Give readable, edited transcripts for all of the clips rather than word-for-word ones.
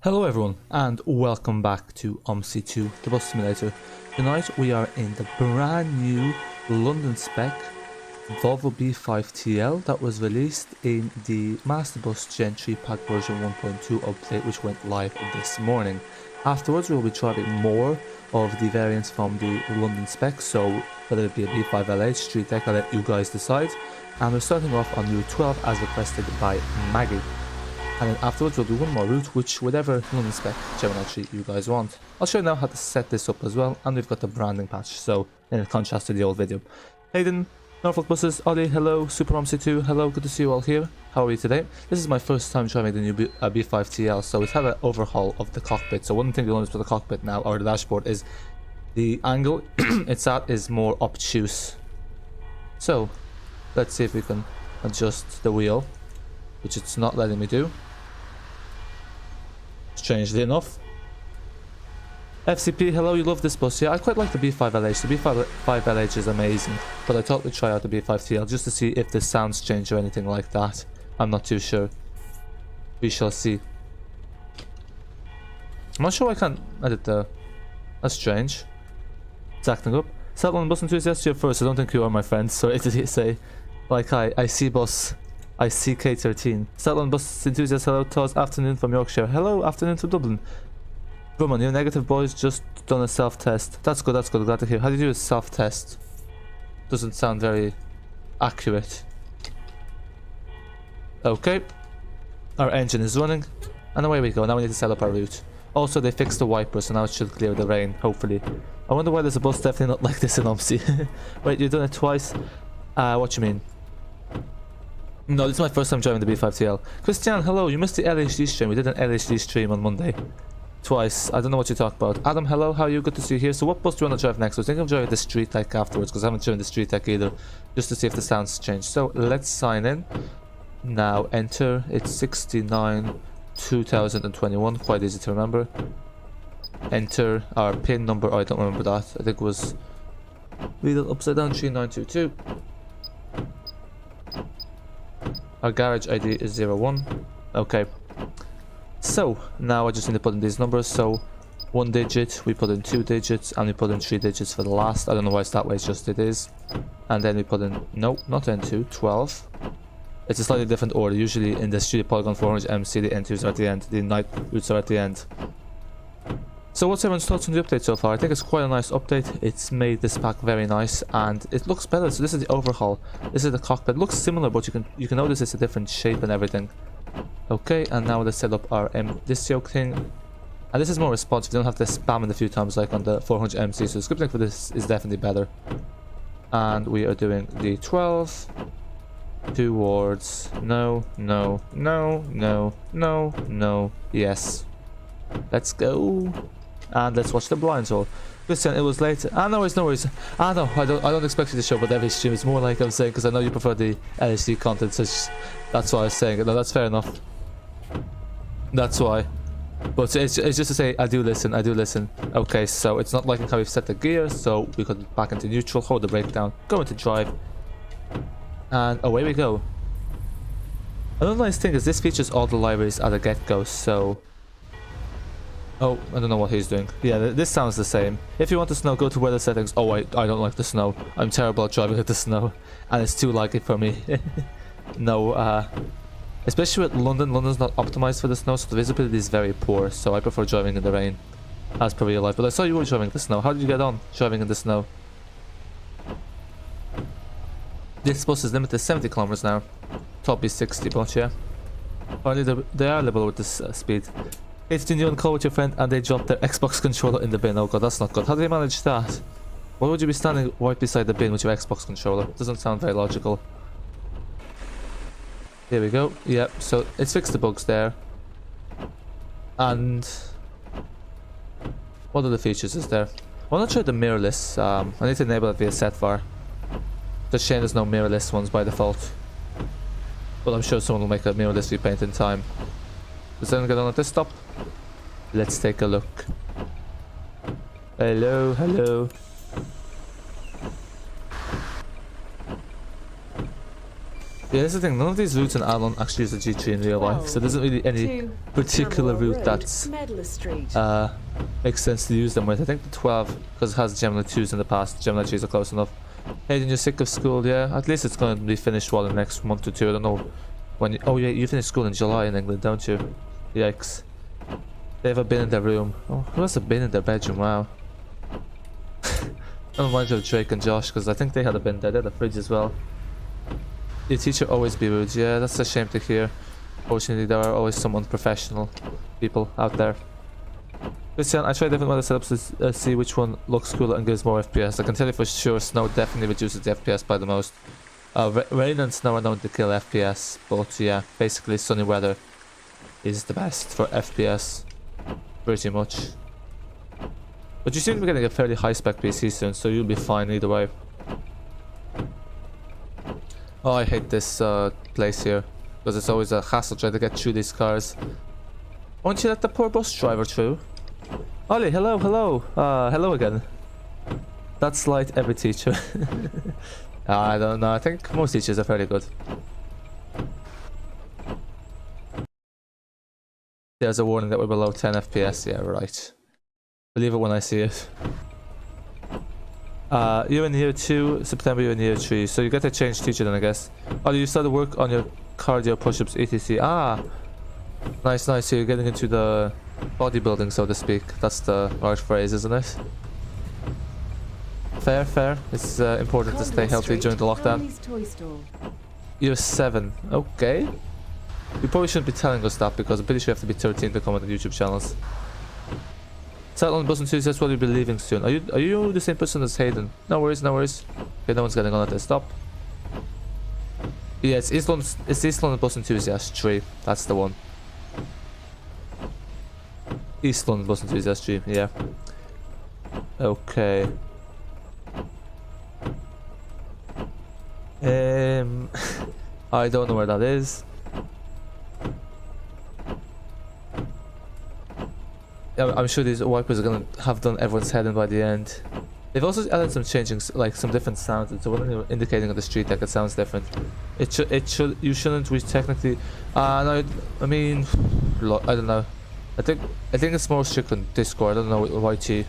Hello everyone and welcome back to Omsi 2, the bus simulator. Tonight we are in the brand new London Spec Volvo B5TL that was released in the Masterbus Gen 3-pack version 1.2 update, which went live this morning. Afterwards we will be driving more of the variants from the London Spec, so whether it be a B5LH, Streetdeck, I'll let you guys decide. And we're starting off on route 12 as requested by Maggie. And then afterwards we'll do one more route, which whatever London Spec Gemini tree you guys want. I'll show you now how to set this up as well, and we've got the branding patch, so in contrast to the old video. Hayden, Norfolk Buses, Ollie, hello, Super Omsi 2, hello, good to see you all here. How are you today? This is my first time driving the new B5TL, so it's had an overhaul of the cockpit. So one thing you'll notice with the cockpit now, or the dashboard, is the angle it's at is more obtuse. So let's see if we can adjust the wheel, which it's not letting me do. Strangely enough. FCP, hello, you love this bus. Yeah, I quite like the B5LH. The B5LH is amazing, but I thought we'd try out the B5TL just to see if the sounds change or anything like that. I'm not too sure. We shall see. I'm not sure I can't edit the... That's strange. It's acting up. Settle on bus enthusiast, you're first. I don't think you are my friend. Sorry to say. Like, hi, I see bus. I see K13. Settle on bus enthusiast, hello. Toz, afternoon from Yorkshire. Hello, afternoon from Dublin. Roman, you're negative boys, just done a self-test. That's good, glad to hear. How do you do a self-test? Doesn't sound very accurate. Okay. Our engine is running. And away we go. Now we need to set up our route. Also, they fixed the wipers, so now it should clear the rain, hopefully. I wonder why there's a bus definitely not like this in Omsi. Wait, you've done it twice? What you mean? No, this is my first time driving the B5TL. Christian, hello, you missed the LHD stream. We did an LHD stream on Monday. Twice. I don't know what you talk about. Adam, hello, how are you? Good to see you here. So what bus do you want to drive next? I think I'm driving the Streetdeck afterwards, because I haven't driven the Streetdeck either, just to see if the sounds change. So let's sign in. Now enter. It's 69 2021. Quite easy to remember. Enter our PIN number. Oh, I don't remember that. I think it was... Read it upside down. 3922. Our garage ID is 01. Okay. So, now I just need to put in these numbers. So, 1 digit, we put in 2 digits, and we put in 3 digits for the last. I don't know why it's that way, it's just it is. And then we put in, no, not N2, 12. It's a slightly different order. Usually in the Studio Polygon 400 MC, the N2s are at the end, the night routes are at the end. So what's everyone's thoughts on the update so far? I think it's quite a nice update. It's made this pack very nice and it looks better. So this is the overhaul. This is the cockpit. It looks similar, but you can notice it's a different shape and everything. Okay, and now let's set up our this yoke thing. And this is more responsive. You don't have to spam it a few times like on the 400 MC. So the scripting for this is definitely better. And we are doing the 12 towards no, no, no, no, no, no, yes. Let's go. And let's watch the blinds roll. Christian, it was late. Ah, no worries, no worries. Ah, no, I don't expect you to show up with every stream. It's more like I'm saying, because I know you prefer the LHD content, so that's why I was saying it. No, that's fair enough. That's why. But it's just to say, I do listen, I do listen. Okay, so it's not like how we've set the gear, so we could back into neutral, hold the brake down, go into drive, and away we go. Another nice thing is this features all the libraries at the get-go, so... Oh, I don't know what he's doing. Yeah, this sounds the same. If you want the snow, go to weather settings. Oh, I don't like the snow. I'm terrible at driving with the snow. And it's too laggy for me. No, especially with London. London's not optimized for the snow, so the visibility is very poor. So I prefer driving in the rain. As per real life. But I saw you were driving in the snow. How did you get on driving in the snow? This bus is limited to 70 kilometers now. Top is 60, but yeah. Apparently they are liberal with this speed. It's the new and call with your friend and they dropped their Xbox controller in the bin. Oh god, that's not good. How do they manage that? Why would you be standing right beside the bin with your Xbox controller? Doesn't sound very logical. Here we go. Yep, so it's fixed the bugs there. And... what other features is there? I'm not sure the mirrorless. I need to enable that via setvar. The shame there's no mirrorless ones by default. But I'm sure someone will make a mirrorless repaint in time. Does anyone get on at this stop? Let's take a look. Hello, hello. Yeah, that's the thing, none of these routes in Addon actually use a G3 in real life, so there isn't really any particular route that's makes sense to use them with. I think the 12, because it has Gemini 2s in the past, Gemini 3s are close enough. Hey, then you're sick of school, yeah? At least it's going to be finished well in the next month or two, I don't know when you, oh yeah, you finish school in July in England, don't you? Yikes. They ever been in their room? Oh, who must have been in their bedroom, wow. I don't mind of Drake and Josh, because I think they had a bin there, they had a fridge as well. Your teacher always be rude, yeah, that's a shame to hear. Fortunately, there are always some unprofessional people out there. Christian, I tried different weather setups to see which one looks cooler and gives more FPS. I can tell you for sure, snow definitely reduces the FPS by the most. Rain and snow are known to kill FPS, but yeah, basically sunny weather is the best for FPS, pretty much. But you seem to be getting a fairly high spec PC soon, so you'll be fine either way. Oh, I hate this place here, because it's always a hassle trying to get through these cars. Won't you let the poor bus driver through? Ollie, hello, hello. Hello again. That's like every teacher. I don't know, I think most teachers are fairly good. There's a warning that we're below 10 FPS, yeah, right. Believe it when I see it. You're in year 2, September you're in year 3, so you get to change teacher then I guess. Oh, you started work on your cardio push-ups etc. Ah! Nice, nice, so you're getting into the bodybuilding so to speak. That's the right phrase, isn't it? Fair, fair. It's important to stay healthy during the lockdown. You're 7, okay. You probably shouldn't be telling us that because I'm pretty sure you have to be 13 to come on the YouTube channels. Settle on bus enthusiast, will you be leaving soon? Are you the same person as Hayden? No worries, no worries. Okay, no one's getting on at this. Stop. Yeah, it's East London Bus Enthusiast 3. That's the one. East London Bus Enthusiast 3, yeah. Okay. I don't know where that is. I'm sure these wipers are gonna have done everyone's head in by the end. They've also added some changing, like some different sounds. So when you're indicating on the street deck, it sounds different. You shouldn't reach technically. No, I mean, I don't know. I think it's more strict on Discord. I don't know YT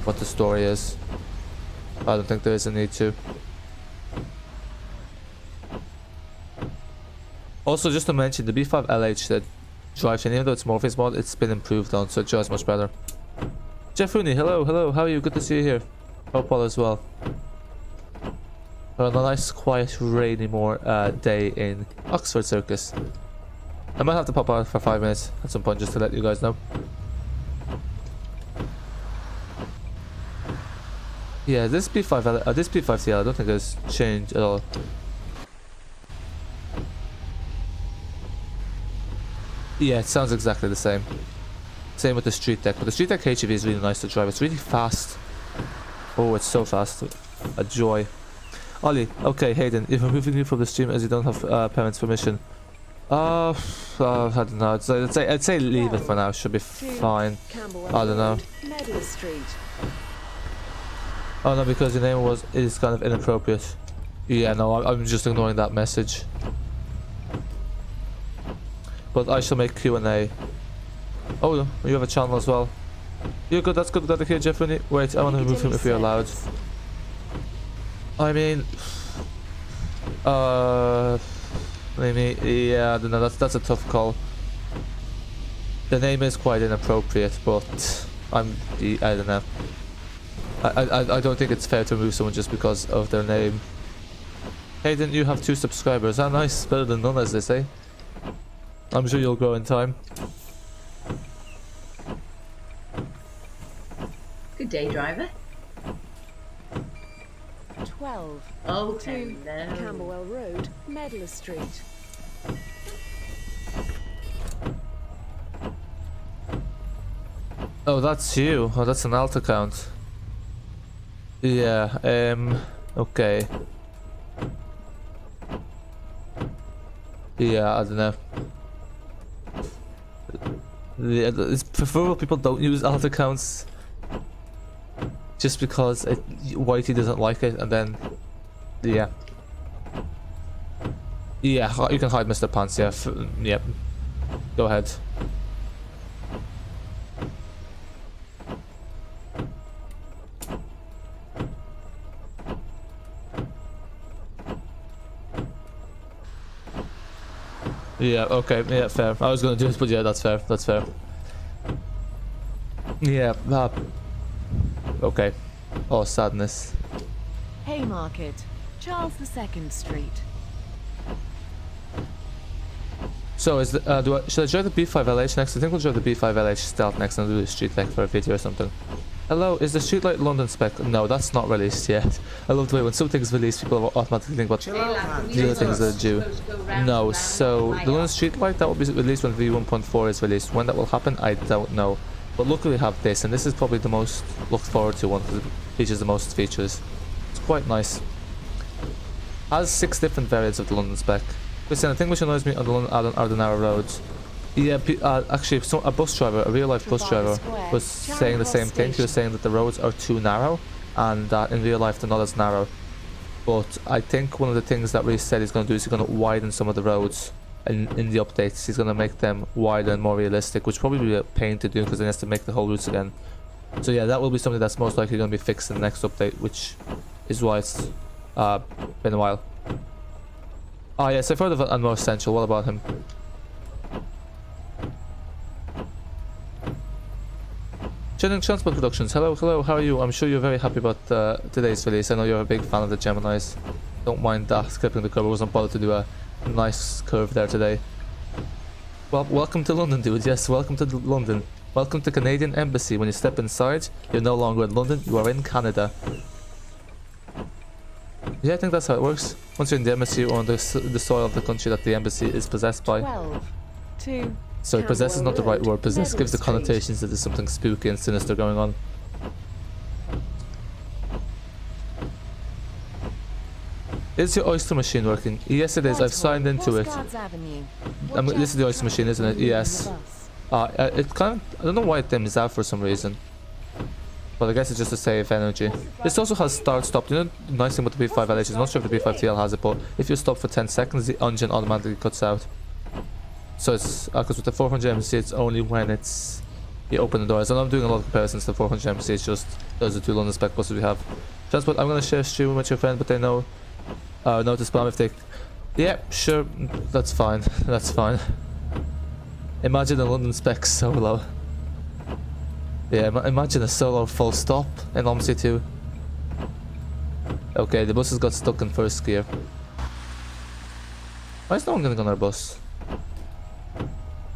what the story is. I don't think there is a need to. Also, just to mention, the B5LH that drivetrain, even though it's Morpheus mod, it's been improved on, so it drives much better. Jeff Rooney, hello, hello, how are you? Good to see you here. Hope all as well. On a nice, quiet, rainy day in Oxford Circus. I might have to pop out for 5 minutes at some point just to let you guys know. Yeah, this B5TL I don't think has changed at all. Yeah, it sounds exactly the same. Same with the Streetdeck, but the Streetdeck HEV is really nice to drive. It's really fast. Oh, it's so fast. A joy. Ollie, okay, Hayden, if I'm moving you from the stream as you don't have parents' permission. I don't know. I'd say leave it for now. Should be fine. I don't know. Oh no, because your name is kind of inappropriate. Yeah, no, I'm just ignoring that message. But I shall make Q&A. Oh, you have a channel as well. You're good, that's good. Glad to hear, Jeffrey. Wait, I want to remove him if you're allowed. I mean, maybe, yeah, I don't know. That's a tough call. The name is quite inappropriate, but I don't know. I don't think it's fair to remove someone just because of their name. Hayden, you have 2 subscribers. Ah, nice, better than none, as they say. I'm sure you'll grow in time. Good day, driver. 12. Oh, 2 hello. Camberwell Road, Medlar Street. Oh, that's you. Oh, that's an alt account. Yeah, okay. Yeah, I don't know. Yeah, it's preferable people don't use alt accounts just because Whitey doesn't like it, and then yeah. Yeah, you can hide Mr. Pants, yeah. Yep. Go ahead. Yeah, okay, yeah, fair. I was gonna do it, but yeah, that's fair, that's fair. Yeah, okay. Oh, sadness. Haymarket, Charles II Street. So, is the, should I drive the B5LH next? I think we'll drive the B5LH stealth next and do the street deck for a video or something. Hello, is the Streetlight London Spec? No, that's not released yet. I love the way when something's released, people automatically think what the other things are due. No, so the London Streetlight, that will be released when v1.4 is released. When that will happen, I don't know. But luckily we have this, and this is probably the most looked forward to one because it features the most features. It's quite nice. Has 6 different variants of the London Spec. Listen, I think which annoys me on the London are the narrow roads. Yeah, actually, a bus driver, a real-life bus driver, was saying the same thing. He was saying that the roads are too narrow, and that in real life they're not as narrow. But I think one of the things that Reece said he's going to do is he's going to widen some of the roads in the updates. He's going to make them wider and more realistic, which probably will be a pain to do because he has to make the whole routes again. So yeah, that will be something that's most likely going to be fixed in the next update, which is why it's been a while. Ah yes, I've heard of a more essential. What about him? Channing Transport Productions, hello, how are you? I'm sure you're very happy about today's release. I know you're a big fan of the Geminis. Don't mind that, clipping the curve. I wasn't bothered to do a nice curve there today. Well, welcome to London, dude. Yes, welcome to London. Welcome to Canadian Embassy. When you step inside, you're no longer in London, you are in Canada. Yeah, I think that's how it works. Once you're in the embassy or on the soil of the country that the embassy is possessed by. 12, 2. Sorry, possess is not the right word. Possess gives the connotations that there's something spooky and sinister going on. Is your oyster machine working? Yes, it is. I've signed into it. This is the oyster machine, isn't it? Yes. It kind of... I don't know why it dims out for some reason. But I guess it's just to save energy. This also has start-stop. You know the nice thing with the B5LH is, I'm not sure if the B5TL has it, but if you stop for 10 seconds, the engine automatically cuts out. So it's because with the 400 MC it's only when it's you open the doors. And I'm doing a lot of comparisons to the 400 MC. It's just those are 2 London Spec buses we have. Transport, I'm gonna share stream with your friend, but they know to spam if they. Yeah, sure, that's fine. That's fine. Imagine a London Spec solo. Yeah, imagine a solo full stop in Omsi 2. Okay, the bus has got stuck in first gear. Why is no one gonna go on our bus?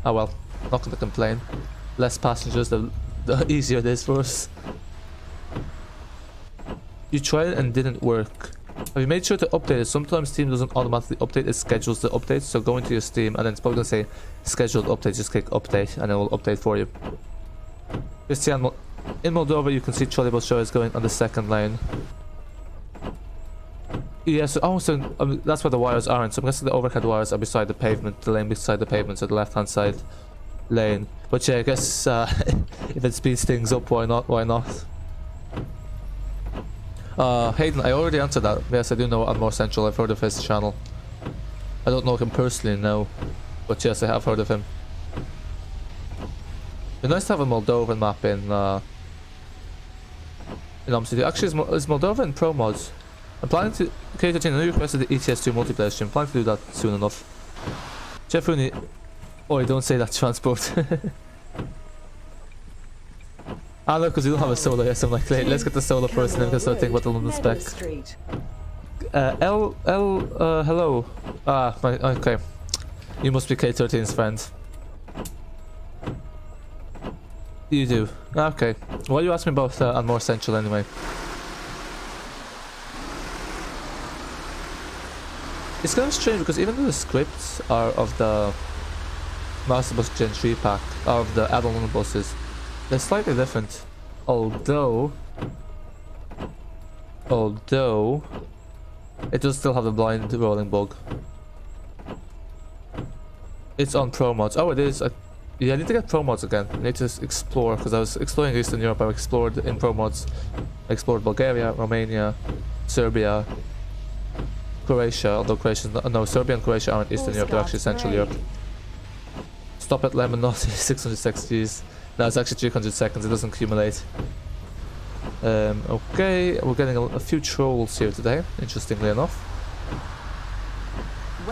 Oh well, not gonna complain. Less passengers, the easier it is for us. You tried it and didn't work. Have you made sure to update it? Sometimes Steam doesn't automatically update, it schedules the updates. So go into your Steam and then it's probably gonna say scheduled update, just click update and it will update for you. Christian, in Moldova you can see trolleybus drivers going on the 2nd lane. Yeah, so, that's where the wires aren't. So I'm guessing the overhead wires are beside the pavement, the lane beside the pavement, so the left-hand side lane. But yeah, I guess if it speeds things up, why not? Why not? Hayden, I already answered that. Yes, I do know More Central. I've heard of his channel. I don't know him personally, no. But yes, I have heard of him. It'd be nice to have a Moldovan map in Omsi. Actually, is Moldova in Pro Mods? I'm planning to... K13, I know you requested the ETS2 multiplayer stream. I'm planning to do that soon enough. Jeff Rooney... Oh, don't say that, transport. Ah, no, because you don't have a solo. Yes, I'm like, let's get the solo first and then we can start thinking about the London Spec. Hello. Ah, okay. You must be K13's friend. You do. Okay. Why you ask me about More Central anyway? It's kind of strange because even though the scripts are of the Masterbus Gen 3 pack, of the Addon London buses, they're slightly different. Although it does still have the blind rolling bug. It's on Pro Mods. Oh, it is. Yeah, I need to get Pro Mods again. I need to explore, because I was exploring Eastern Europe. I explored in Pro Mods. I explored Bulgaria, Romania, Serbia. Croatia, although Croatia, no, Serbia and Croatia aren't Eastern Europe, they're actually Central Europe. Stop at Lemon, not 600 seconds. No, it's actually 300 seconds, it doesn't accumulate. Okay, we're getting a few trolls here today, interestingly enough.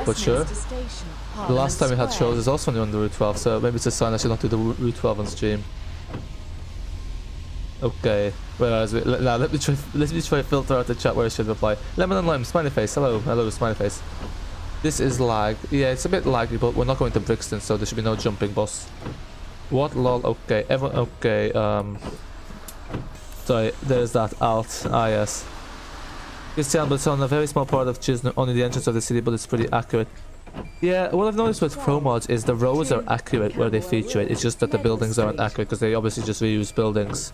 But sure. The last time we had trolls is also on the Route 12, so maybe it's a sign I should not do the Route 12 on stream. Okay, where are we? Now let me try to filter out the chat where I should reply. Lemon and Lime, smiley face, hello, smiley face. This is lag. Yeah, it's a bit laggy, but we're not going to Brixton, so there should be no jumping, boss. What lol? Okay, everyone. Okay, sorry, there's that alt. Ah, yes. Christian, but it's on a very small part of Chisholm, only the entrance of the city, but it's pretty accurate. Yeah, what I've noticed with pro mods is the roads are accurate where they feature it. It's just that the buildings aren't accurate because they obviously just reuse buildings.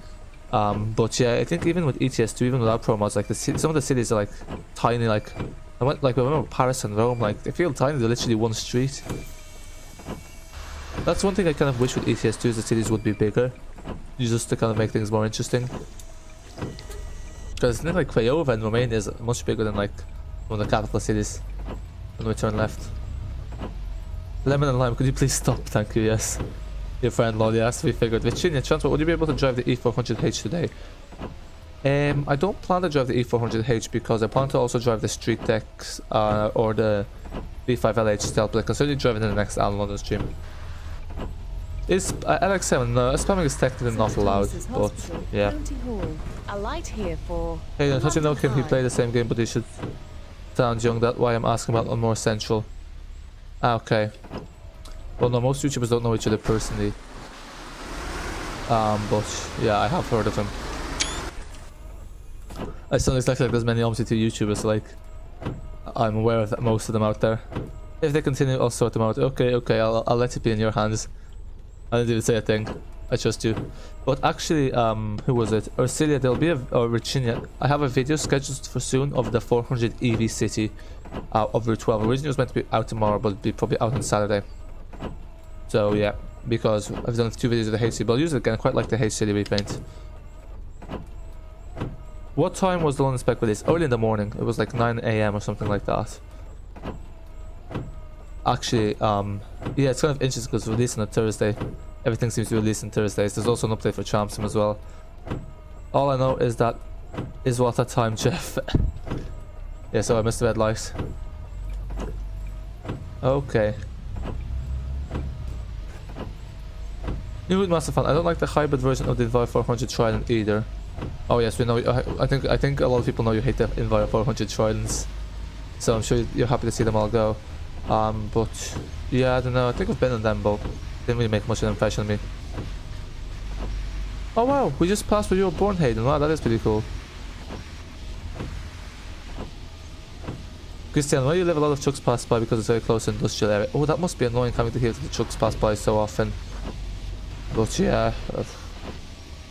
But yeah, I think even with ETS2, even without pro mods, like some of the cities are like tiny. Like I remember Paris and Rome, like they feel tiny. They're literally one street. That's one thing I kind of wish with ETS2 is the cities would be bigger, just to kind of make things more interesting. Because like Craiova in Romania is much bigger than like one of the capital cities. When we turn left. Lemon and Lime, could you please stop? Thank you, yes. Your friend Lolly has to be figured. Virginia Transport, would you be able to drive the E400H today? I don't plan to drive the E400H because I plan to also drive the Streetdeck or the V5LH stealth, but I consider driving in the next Addon London stream. Is LX7, no, spamming is technically not allowed, but yeah. A light here for. Hey, don't you know can he play the same game, but he should sound young, that's why I'm asking about one more central. Ah, okay. Well, no, most YouTubers don't know each other personally. But yeah, I have heard of him. I sound exactly like there's many Omsi 2 YouTubers, like I'm aware of most of them out there. If they continue, I'll sort them out. Okay, I'll let it be in your hands. I didn't even say a thing. I trust you. But actually, who was it? Ursilia, there'll be or Virginia. I have a video scheduled for soon of the 400 EV city of Route 12. Originally it was meant to be out tomorrow, but it'll be probably out on Saturday. So yeah, because I've done 2 videos of the H City, but I'll use it again. I quite like the H City repaint. What time was the London Spec release? Early in the morning. It was like 9 AM or something like that. Actually, yeah, it's kind of interesting because it's released on a Thursday. Everything seems to be released on Thursdays. There's also an update for Champsom as well. All I know is that is what that time, Jeff. Yeah, so I missed the red light. Okay. New Master fan. I don't like the hybrid version of the Enviro 400 Trident either. Oh yes, we know. I think a lot of people know you hate the Enviro 400 Tridents. So I'm sure you're happy to see them all go. But yeah, I don't know. I think I've been on them, but didn't really make much of an impression on me. Oh wow, we just passed where you were born, Hayden. Wow, that is pretty cool. Christian, where you live, a lot of trucks pass by because it's very close to industrial area. Oh, that must be annoying having to hear that the trucks pass by so often. But yeah,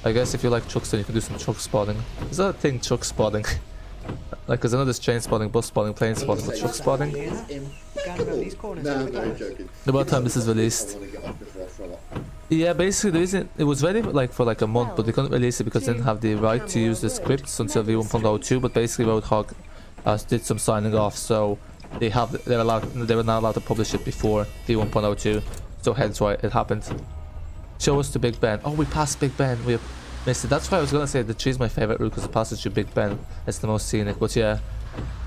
I guess if you like trucks, then you can do some truck spotting. Is that a thing, truck spotting? Like, cause I know there's train spotting, bus spotting, plane spotting, but truck spotting? No, I'm joking. About time this is released. Yeah, basically the reason it was ready like for like a month, but they couldn't release it because they didn't have the right to use the scripts until v1.2. But basically, Roadhog did some signing off, so they were not allowed to publish it before v1.2. So hence why it happened. Show us to Big Ben. Oh, we passed Big Ben. We missed it. That's why I was gonna say the tree's my favorite route because it passes through Big Ben. It's the most scenic. But yeah,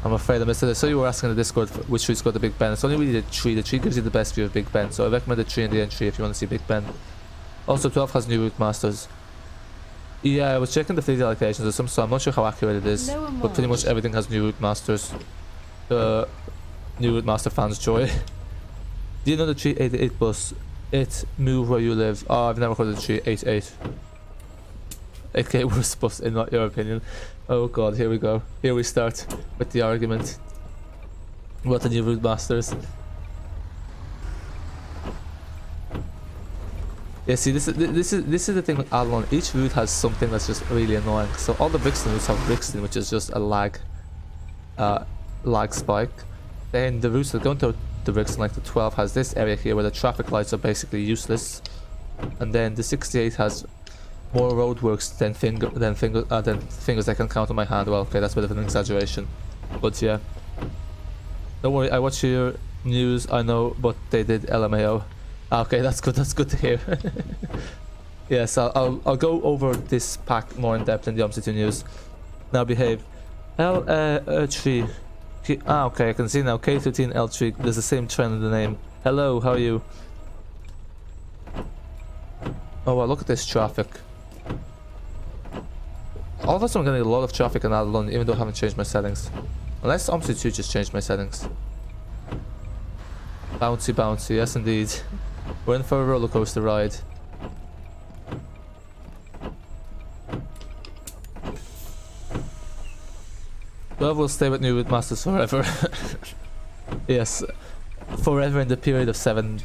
I'm afraid I missed it. So you were asking in the Discord which routes go to Big Ben. It's only really the tree. The tree gives you the best view of Big Ben. So I recommend the tree and the entry if you want to see Big Ben. Also, 12 has new route masters. Yeah, I was checking the fleet allocations of some, so I'm not sure how accurate it is. But pretty much everything has new route masters. New route master fans joy. Do you know the 388 bus? It move where you live. Oh, I've never heard of the 388. Okay, worst bus in your opinion. Oh god, here we go. Here we start with the argument. What the new route masters? Yeah, see, this is the thing with Addon London. Each route has something that's just really annoying. So all the Brixton routes have Brixton, which is just a lag spike. Then the routes that go into the Brixton, like the 12, has this area here where the traffic lights are basically useless, and then the 68 has more roadworks than fingers I can count on my hand. Well, okay, that's a bit of an exaggeration, but yeah. Don't worry, I watch your news, I know, but they did LMAO. Okay, that's good to hear. Yes, I'll go over this pack more in depth in the Omsi 2 news. Now behave. L3. Okay, I can see now. K13 L3. There's the same trend in the name. Hello, how are you? Oh wow, look at this traffic. All of a sudden I'm getting a lot of traffic in Addon London, even though I haven't changed my settings. Unless Omsi 2 just changed my settings. Bouncy, bouncy, yes indeed. We're in for a roller coaster ride. Well, we'll stay with new Masters forever. Yes, forever in the period of 7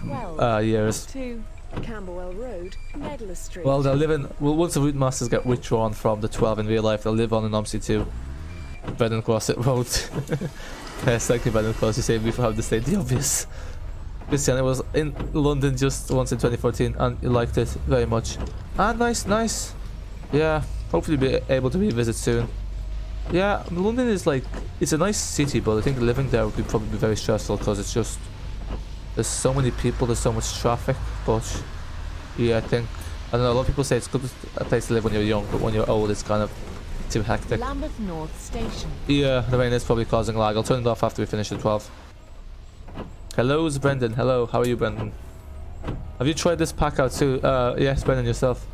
years. To Camberwell Road, Medlar Street. Well, they'll live in. Well, once the route masters get withdrawn from the 12 in real life, they'll live on in Omsi 2. Brendan Crossett Road. Yes, thank you, Brendan Cross. You saved me from having to state the obvious. Christian, it was in London just once in 2014, and you liked it very much. Ah, nice, nice. Yeah, hopefully be able to revisit soon. Yeah, London is like, it's a nice city, but I think living there would probably be very stressful because it's just, there's so many people, there's so much traffic. But yeah, I don't know, a lot of people say it's good a place to live when you're young, but when you're old it's kind of too hectic. Lambeth North Station. Yeah, the rain is probably causing lag. I'll turn it off after we finish at 12. Hello, it's Brendan. Hello, how are you, Brendan? Have you tried this pack out too? Yes, Brendan, yourself.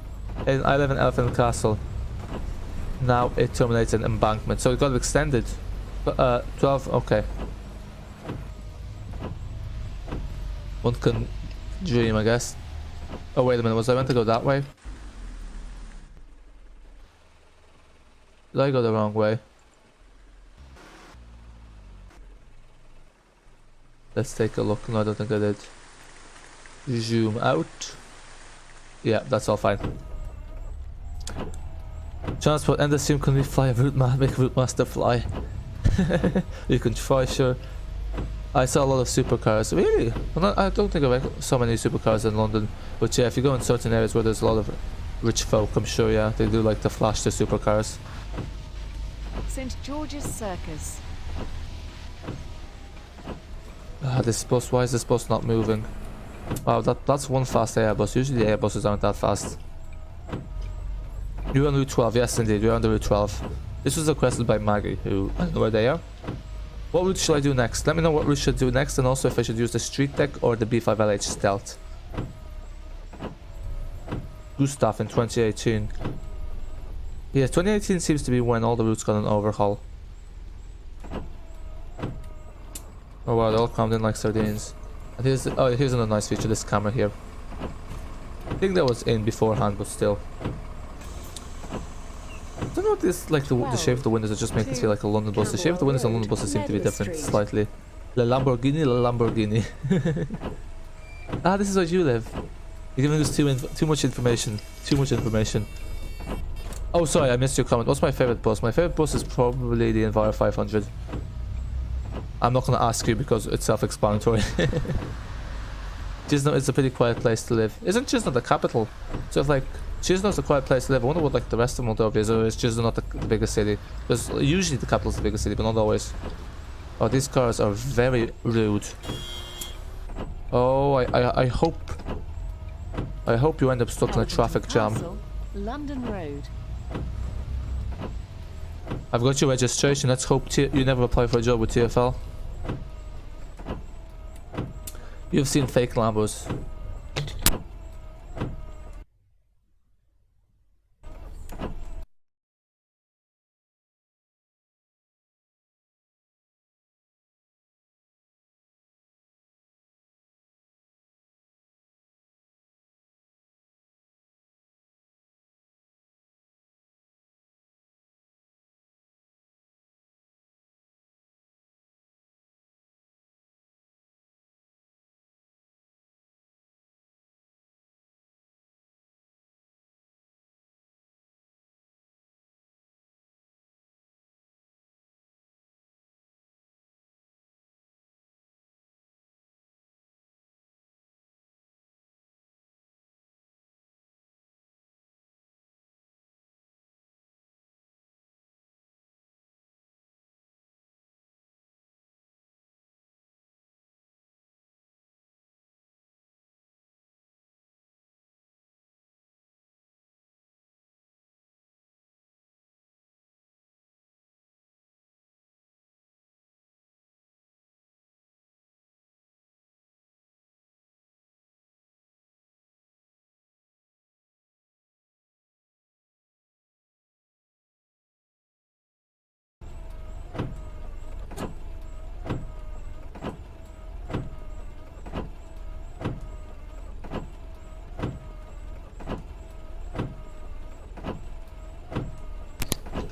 I live in Elephant Castle. Now it terminates an embankment, so it got extended. 12, okay. One can dream, I guess. Oh wait a minute, was I meant to go that way? Did I go the wrong way? Let's take a look. No, I don't think I did. Zoom out. Yeah, that's all fine. Transport and assume can we fly a make route master fly? You can try, sure. I saw a lot of supercars. Really? I don't think I saw many supercars in London. But yeah, if you go in certain areas where there's a lot of rich folk, I'm sure, yeah, they do like to flash their supercars. St. George's Circus. Ah, this bus, why is this bus not moving? Wow, that's one fast Airbus. Usually the Airbuses aren't that fast. You're on Route 12, yes indeed, you're on the Route 12. This was requested by Maggie, who I don't know where they are. What route should I do next? Let me know what route should I do next, and also if I should use the Streetdeck or the B5LH Stealth. Gustav in 2018. Yeah, 2018 seems to be when all the routes got an overhaul. Oh wow, they all crammed in like sardines. And here's another nice feature, this camera here. I think that was in beforehand, but still. I don't know what this, like the shape of the windows, it just makes it feel like a London bus. The shape of the windows on London buses seem to be different slightly. La Lamborghini, La Lamborghini. Ah, this is where you live. You're giving us too much information. Too much information. Oh, sorry, I missed your comment. What's my favorite bus? My favorite bus is probably the Enviro 500. I'm not going to ask you because it's self-explanatory. Chisno is a pretty quiet place to live. Isn't Chisno the capital? So if like Chisno's a quiet place to live, I wonder what like the rest of Moldova is, or is Chisno not the biggest city? Because usually the capital is the biggest city, but not always. Oh, these cars are very rude. Oh, I hope you end up stuck in a traffic jam. London Road. I've got your registration. Let's hope you never apply for a job with TFL. You've seen fake Lambos.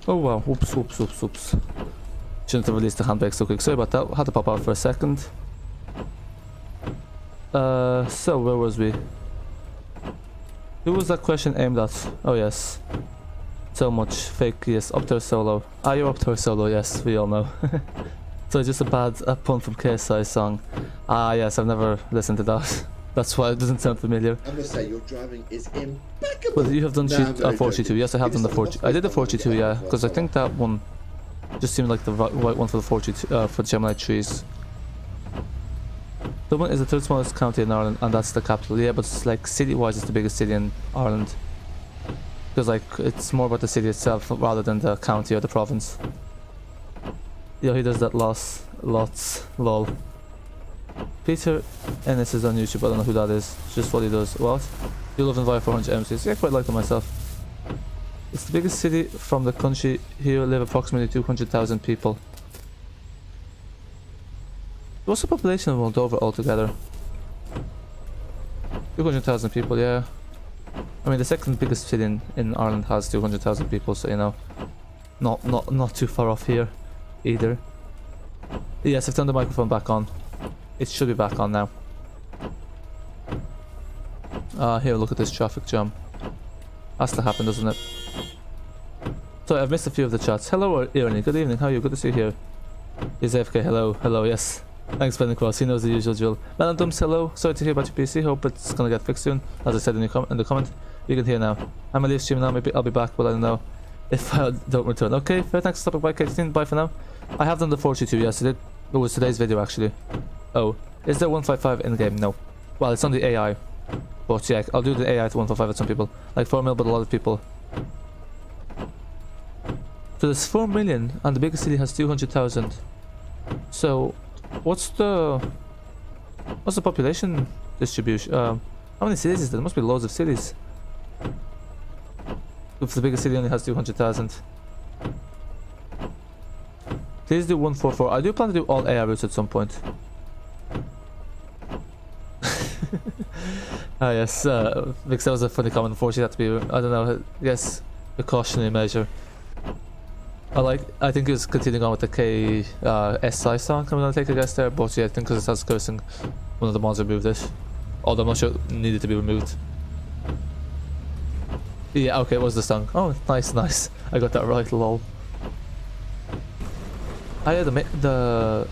Oh wow, whoops, whoops, whoops, whoops. Shouldn't have released the handbrake so quick. Sorry about that. Had to pop out for a second. So where was we? Who was that question aimed at? Oh yes. So much fake, yes, up there solo. Ah, you're up there solo, yes, we all know. So just a pun from KSI's song. Ah yes, I've never listened to that. That's why it doesn't sound familiar. I must say, your driving is impeccable. But you have done No, I'm very 4G2. joking. Yes, I have It done the is 4G. I did the 4G2, yeah, because I think that one just seemed like the right one for the 4G2, for the Gemini trees. Dublin is the third smallest county in Ireland, and that's the capital. Yeah, but it's like city-wise, it's the biggest city in Ireland. Because like it's more about the city itself rather than the county or the province. Yeah, he does that lots, lol. Peter Ennis is on YouTube. I don't know who that is. It's just what he does. What? You live in Voith 400 MCs. Yeah, I quite like them myself. It's the biggest city from the country. Here live approximately 200,000 people. What's the population of Moldova altogether? 200,000 people, yeah. I mean, the second biggest city in Ireland has 200,000 people, so you know, not too far off here, either. Yes, I've turned the microphone back on. It should be back on now. Here, look at this traffic jam. Has to happen, doesn't it? So I've missed a few of the chats. Hello, Irony. Good evening. How are you? Good to see you here. Is AFK. Hello. Yes. Thanks, Ben Cross. He knows the usual drill. Melandums, hello. Sorry to hear about your PC. Hope it's gonna get fixed soon. As I said in the comment, you can hear now. I'm a live stream now. Maybe I'll be back, but I don't know if I don't return. Okay, fair. Thanks for stopping by, Katie. Bye for now. I have done the 4G2. Yes, I did. It was today's video actually. Oh, is there 155 in the game? No. Well, it's on the AI. But yeah, I'll do the AI to 155 with some people. Like 4 mil, but a lot of people. So there's 4 million, and the biggest city has 200,000. So, what's the population distribution? How many cities is there? There must be loads of cities. If the biggest city only has 200,000. Please do 144. I do plan to do all AI routes at some point. Ah yes, because that was a funny comment. Unfortunately, that to be, I don't know, I guess a cautionary measure. I think it's continuing on with the SI song. I'm gonna take a guess there, but yeah, I think because it has cursing, one of the mods removed it. Although I'm not sure it needed to be removed. Yeah, okay, it was the song. Oh, nice. I got that right, lol. Oh yeah,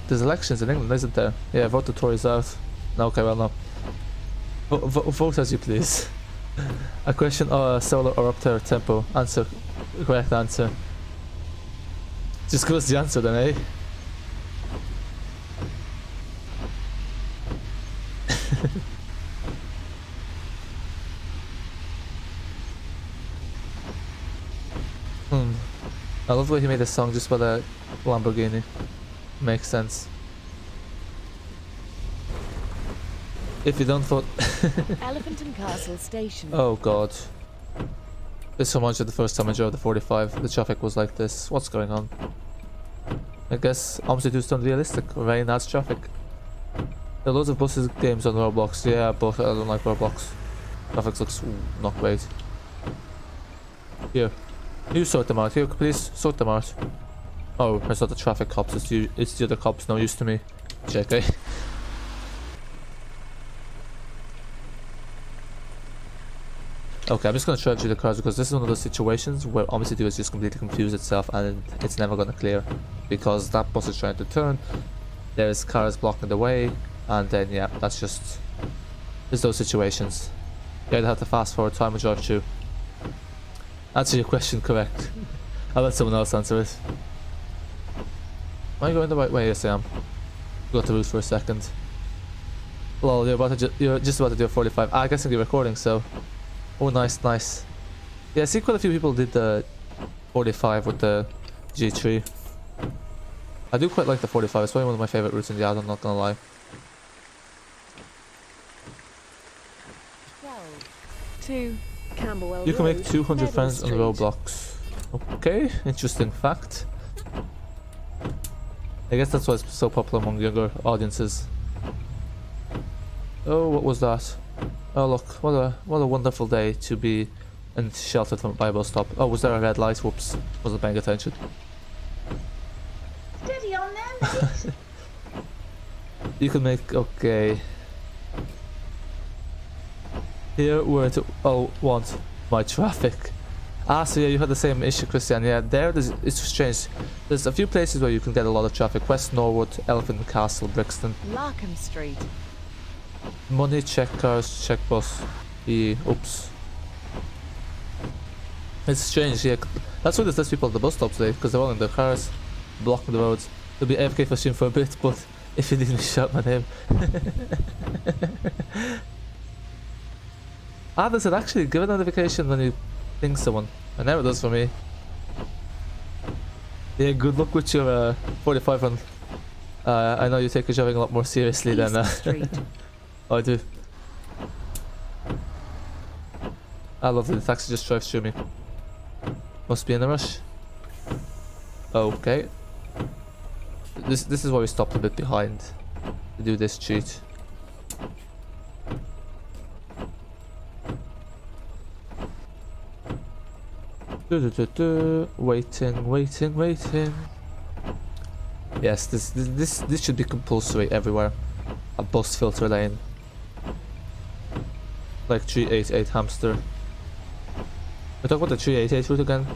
there's elections in England, isn't there? Yeah, vote the Tories out. No, okay, well no. Vote as you please. A question solo or up there tempo. Answer. Correct answer. Just give us the answer then, eh? I love the way he made a song just for the Lamborghini. Makes sense. If you don't vote... Elephant and Castle Station. Oh god. This reminds me of the first time I drove the 45. The traffic was like this. What's going on? I guess Omsi 2 is unrealistic. Very nice traffic. There are loads of buses games on Roblox. Yeah, but I don't like Roblox. Traffic looks not great. Here. You sort them out. Here, please sort them out. Oh, it's not the traffic cops. It's the other cops. No use to me. JK. Okay, I'm just gonna try to do the cars because this is one of those situations where Omsi 2 is just completely confused itself and it's never gonna clear because that bus is trying to turn, there's cars blocking the way, and then yeah, that's just, there's those situations. You either have to fast forward time or drive through. Answer your question correct. I'll let someone else answer it. Am I going the right way? Yes I am. Got the route for a second. Lol, you're just about to do a 45. I guess you're recording, so. Oh, nice. Yeah, I see quite a few people did the 45 with the G3. I do quite like the 45. It's probably one of my favorite routes in the Addon, I'm not gonna lie. 2 Camberwell You can make Road, 200 Medal friends on Street. Roblox. Okay, interesting fact. I guess that's why it's so popular among younger audiences. Oh, what was that? Oh look, what a wonderful day to be and sheltered from by a bus stop. Oh, was there a red light? Whoops, wasn't paying attention. Steady on there, mate. You can make okay. Here where to want my traffic. Ah, so yeah, you had the same issue, Christian. Yeah, it's strange. There's a few places where you can get a lot of traffic. West Norwood, Elephant Castle, Brixton. Larkham Street. Money, check cars, check bus. Oops. It's strange, yeah. That's why there's less people at the bus stops today, because they're all in their cars, blocking the roads. There'll be AFK for stream for a bit, but if you didn't shout my name. Does it actually give a notification when you ping someone? I never does for me. Yeah, good luck with your 45 run. I know you take your driving a lot more seriously than I do. I love that the taxi just drives through me. Must be in a rush. Okay. This is why we stopped a bit behind to do this cheat. Waiting. Yes, this should be compulsory everywhere. A bus filter lane. Like 388 hamster. We talk about the 388 route again.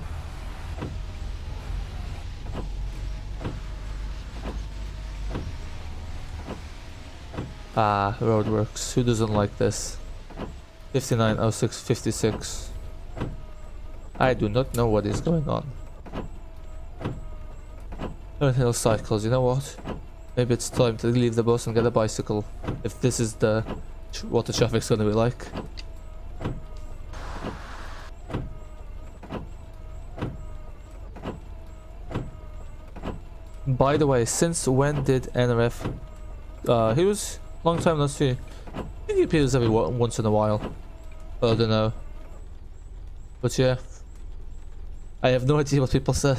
Roadworks. Who doesn't like this? 590656. I do not know what is going on. Hill cycles, you know what? Maybe it's time to leave the bus and get a bicycle. If this is what the traffic's gonna be like. By the way, since when did NRF... he was... long time no see. I think he appears every once in a while. But I don't know. But yeah. I have no idea what people say.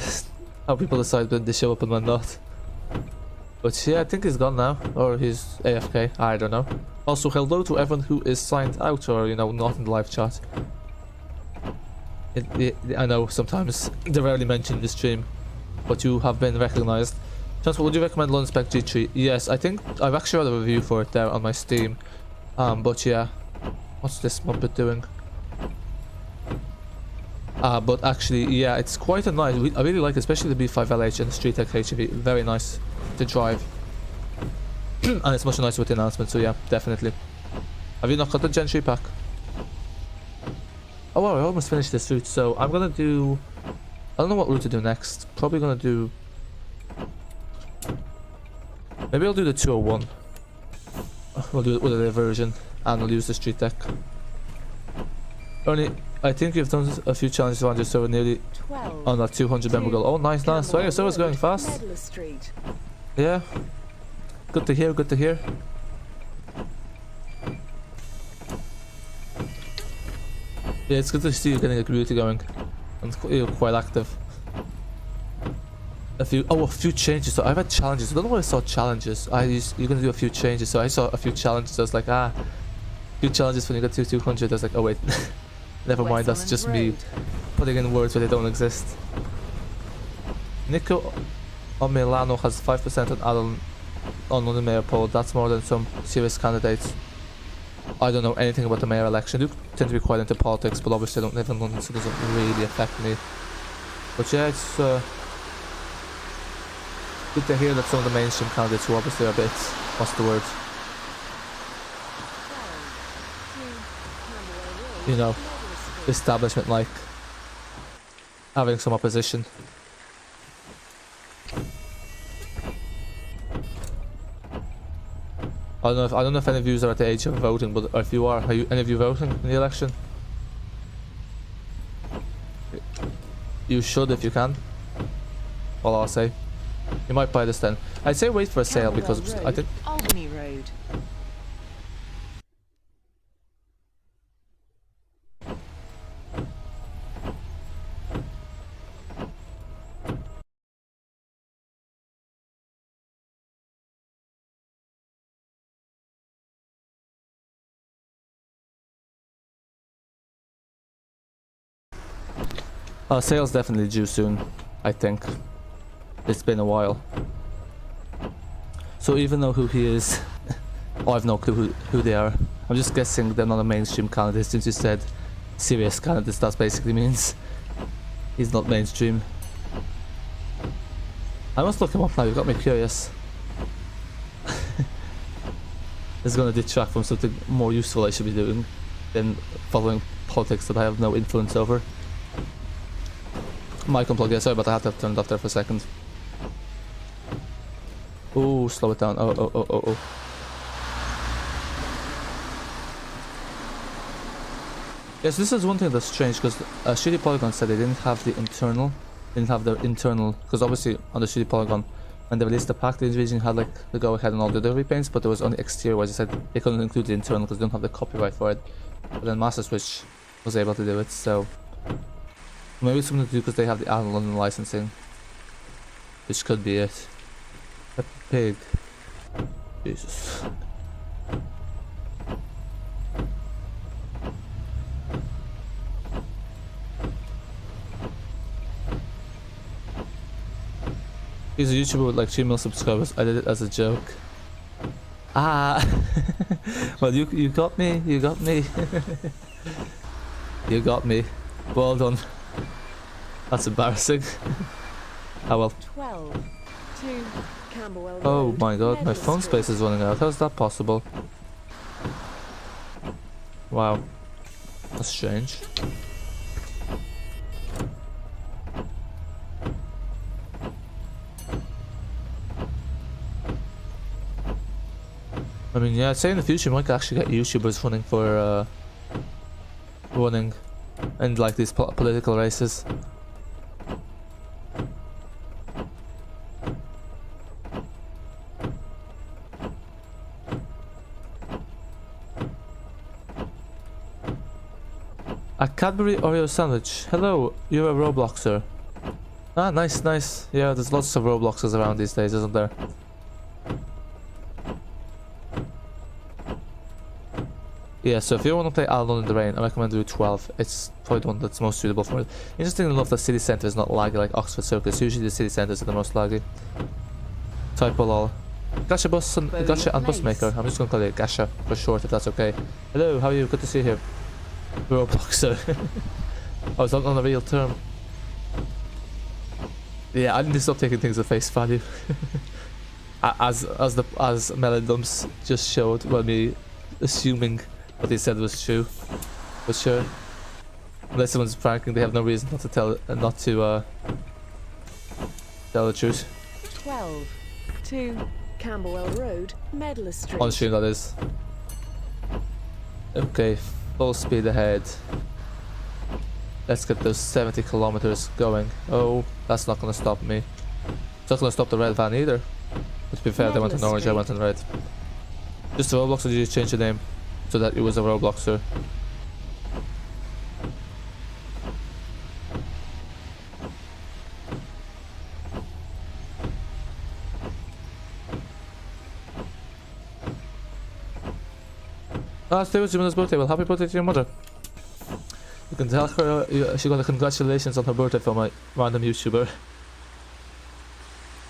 How people decide when they show up and when not. But yeah, I think he's gone now. Or he's AFK. I don't know. Also, hello to everyone who is signed out or, you know, not in the live chat. I know sometimes they're rarely mentioned in the stream. But you have been recognized. Transport, would you recommend London Spec G3? Yes, I think I've actually got a review for it there on my Steam. But yeah. What's this Muppet doing? But actually, yeah, it's quite a nice. I really like it, especially the B5LH and the Streetdeck HEV. Very nice to drive. And it's much nicer with the announcement, so yeah, definitely. Have you not got the Gen 3 pack? Oh wow, I almost finished this route, so I'm gonna do... I don't know what route to do next. Probably gonna do... Maybe I'll do the 201. We'll do it with a diversion, and we'll use the Streetdeck. Only... I think you've done a few challenges around your server nearly on that 200 member goal. Oh, nice. So your server's going fast. Yeah. Good to hear, Yeah, it's good to see you getting a community going. And you're quite active. A few changes. So I've had challenges. I don't know why I saw challenges. You're gonna do a few changes. So I saw a few challenges. I was like, a few challenges when you get to 200. I was like, oh wait. Never mind, that's just me putting in words where they don't exist. Nico on Milano has 5% on London mayor poll. That's more than some serious candidates. I don't know anything about the mayor election. I do tend to be quite into politics, but obviously I don't live in London, so it doesn't really affect me. But yeah, it's good to hear that some of the mainstream candidates who obviously are a bit, what's the word? You know, establishment like having some opposition. I don't know if any of you are at the age of voting, but if you are any of you voting in the election? You should if you can. All I'll say. You might buy this then. I'd say wait for a sale because I think Albany Road. Sales definitely due soon, I think. It's been a while. So even though who he is, oh, I've no clue who they are. I'm just guessing they're not a mainstream candidate since you said serious candidates. That basically means he's not mainstream. I must look him up now, you got me curious. It's gonna detract from something more useful I should be doing than following politics that I have no influence over. Mic unplug, yeah, sorry, but I had to turn it off there for a second. Ooh, slow it down. Oh. Yes, this is one thing that's strange because Shitty Polygon said they didn't have the internal, because obviously on the Shitty Polygon, when they released the pack, the region had like the go ahead and all the other repaints, but there was only exterior where they said they couldn't include the internal because they don't have the copyright for it. But then Masterbus was able to do it, so maybe it's something to do because they have the Addon London licensing, which could be it. A pig. Jesus. He's a YouTuber with like 3 million subscribers. I did it as a joke. Ah, well, you got me. You got me. You got me. Well done. That's embarrassing. Oh well. 12 to Camberwell Oh Road, my god, my Medal phone Street. space is running out. How's that possible? Wow, that's strange. I mean, yeah, I'd say in the future we might actually get YouTubers running for running in like these political races. A Cadbury Oreo sandwich. Hello, you're a Robloxer. Ah, nice, nice. Yeah, there's lots of Robloxers around these days, isn't there? Yeah, so if you want to play Addon in the rain, I recommend do 12. It's probably the one that's most suitable for it. Interestingly enough, the city centre is not laggy like Oxford Circus. Usually the city centres are the most laggy. Typo lol. Gotcha bus and gotcha and bus maker. I'm just gonna call it Gasha for short if that's okay. Hello, how are you? Good to see you here. Robloxer. Oh, is that not a real term? Yeah, I need to stop taking things at face value. as Melodumps just showed when me assuming what he said was true. But sure. Unless someone's pranking, they have no reason not to tell the truth. 12 to Camberwell Road, Medal Street. On stream, that is. Okay, full speed ahead. Let's get those 70 kilometers going. Oh, that's not gonna stop me. It's not gonna stop the red van either. But to be fair, they went in orange, I went in red. Just a Roblox, or did you change the name so that it was a Robloxer? Ah, today was your mother's birthday. Well, happy birthday to your mother. You can tell her she got a congratulations on her birthday from a random YouTuber.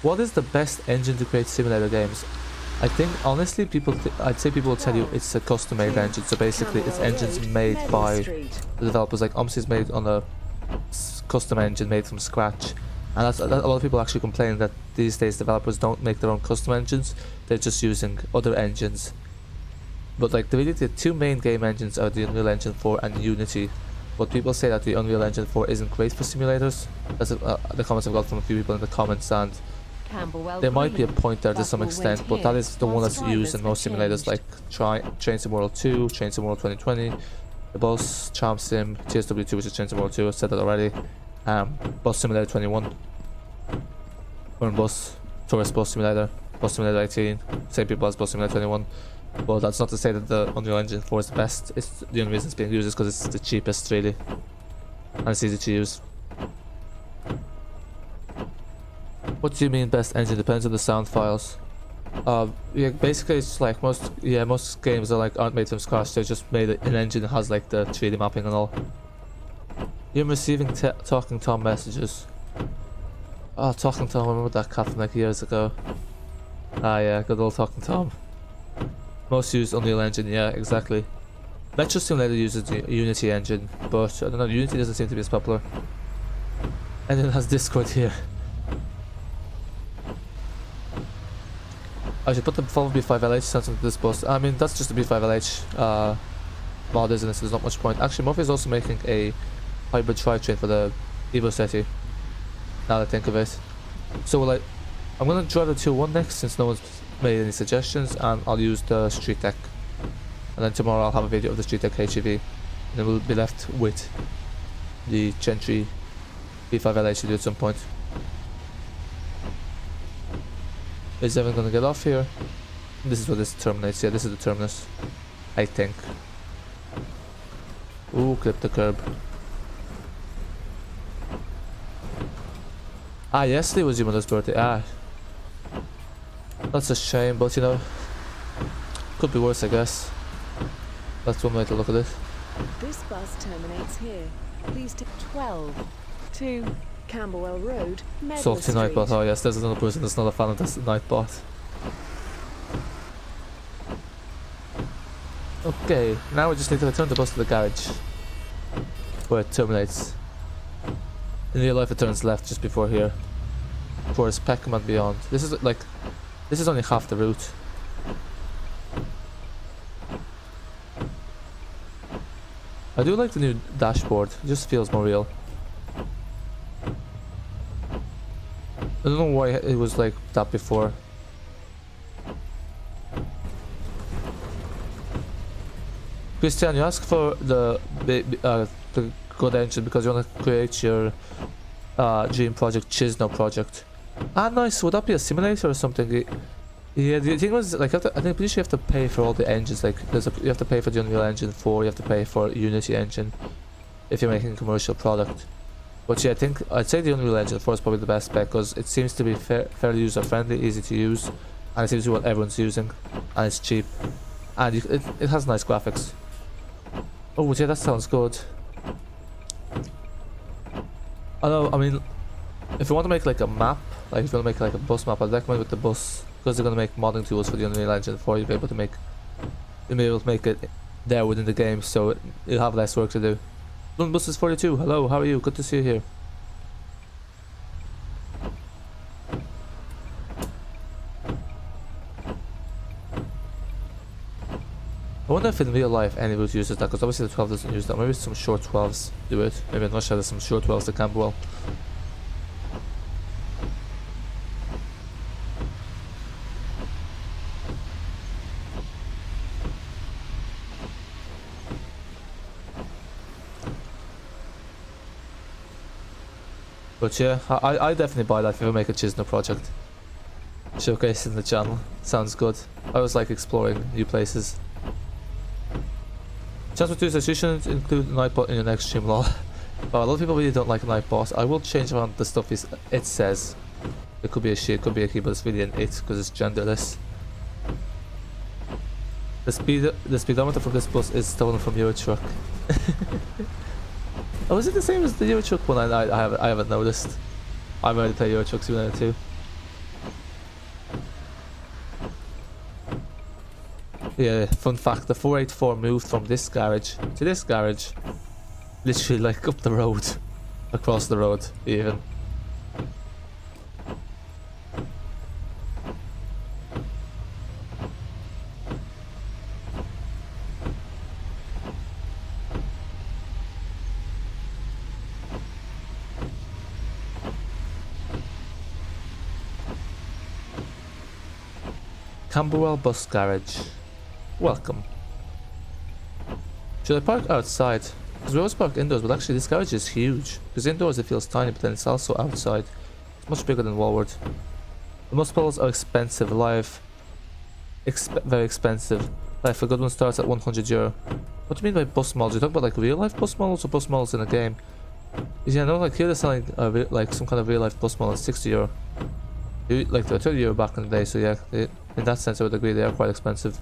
What is the best engine to create simulator games? I think honestly, I'd say people will tell you it's a custom-made engine. So basically, it's engines made by the developers. Like Omsi is made on a custom engine made from scratch, and a lot of people actually complain that these days developers don't make their own custom engines. They're just using other engines. But like the two main game engines are the Unreal Engine 4 and Unity. But people say that the Unreal Engine 4 isn't great for simulators. That's the comments I've got from a few people in the comments, and there might be a point there to some extent, but that is the one that's used in most simulators like Train Sim World 2, Train Sim World 2020, the Bus, Charm Sim, TSW2 which is Train Sim World 2, I said that already, Bus Simulator 21, Urban Bus, Tourist Bus Simulator, Bus Simulator 18, same people as Bus Simulator 21. Well, that's not to say that the Unreal Engine 4 is the best. It's the only reason it's being used is because it's the cheapest, really, and it's easy to use. What do you mean best engine? Depends on the sound files. Yeah, basically it's like most games are like aren't made from scratch. They're just made an engine that has like the 3D mapping and all. You're receiving Talking Tom messages. Oh, Talking Tom, I remember that cat from like years ago. Ah yeah, good old Talking Tom. Most used Unreal Engine, yeah, exactly. Metro Simulator uses the Unity engine, but I don't know, Unity doesn't seem to be as popular. And then it has Discord here. I should put the Volvo B5LH sensor to this bus. I mean, that's just a B5LH mod, isn't it? So there's not much point. Actually, Murphy is also making a hybrid drivetrain for the Evo City. Now that I think of it. So I'm gonna drive the 2.1 next, since no one's made any suggestions, and I'll use the Streetdeck. And then tomorrow I'll have a video of the Streetdeck HEV. And then we'll be left with the Gen 3 B5LH to do at some point. Is everyone gonna get off here? This is where this terminates. Yeah, this is the terminus, I think. Ooh, clip the curb. Ah, yesterday was your mother's birthday. Ah, that's a shame, but you know, could be worse, I guess. That's one way to look at it. This bus terminates here. Please take 12 to Camberwell Road, Medlar Salty Street. Nightbot. Oh yes, there's another person that's not a fan of this Nightbot. Okay, now we just need to return the bus to the garage, where it terminates. In real life it turns left just before here, towards Peckham and beyond. This is only half the route. I do like the new dashboard, it just feels more real. I don't know why it was like that before. Christian, you ask for the good engine because you want to create your dream project, Chisno project. Ah, nice. Would that be a simulator or something? Yeah, the thing was, like, I think you have to pay for all the engines. Like, you have to pay for the Unreal Engine 4, you have to pay for Unity Engine if you're making a commercial product. But yeah, I'd say the Unreal Engine 4 is probably the best spec because it seems to be fairly user friendly, easy to use, and it seems to be what everyone's using, and it's cheap, and it has nice graphics. Oh yeah, that sounds good. I mean, if you want to make like a map, like if you want to make like a bus map, I'd recommend with the bus, because they're going to make modding tools for the Unreal Engine 4, you'll be able to make it there within the game, so you'll have less work to do. London Bus is 42, hello, how are you? Good to see you here. I wonder if in real life any route uses that, because obviously the 12 doesn't use that. Maybe some short 12s do it. Maybe in Russia there's some short 12s to Camberwell. But yeah, I definitely buy that if you make a Chisno project. Showcasing the channel. Sounds good. I always like exploring new places. Chance with 2 says you shouldn't include Nightbot in your next stream, lol. Well, a lot of people really don't like Nightbot. I will change around the stuff it says. It could be a she, it could be a he, but it's really an it because it's genderless. The speedometer from this bus is stolen from your truck. Oh, is it the same as the Euro Truck one? I haven't noticed. I've already played Euro Truck Simulator too. Yeah, fun fact, the 484 moved from this garage to this garage. Literally like up the road. Across the road, even. Camberwell Bus Garage. Welcome. Should I park outside? Because we always park indoors, but actually this garage is huge. Because indoors it feels tiny, but then it's also outside. It's much bigger than Walworth. The bus models are expensive. Very expensive. Life, a good one starts at €100. What do you mean by bus models? You talk about like real life bus models or bus models in a game? Yeah, no, like here they're selling like some kind of real life bus model at €60. Like they're €30 back in the day, so yeah, in that sense I would agree they are quite expensive.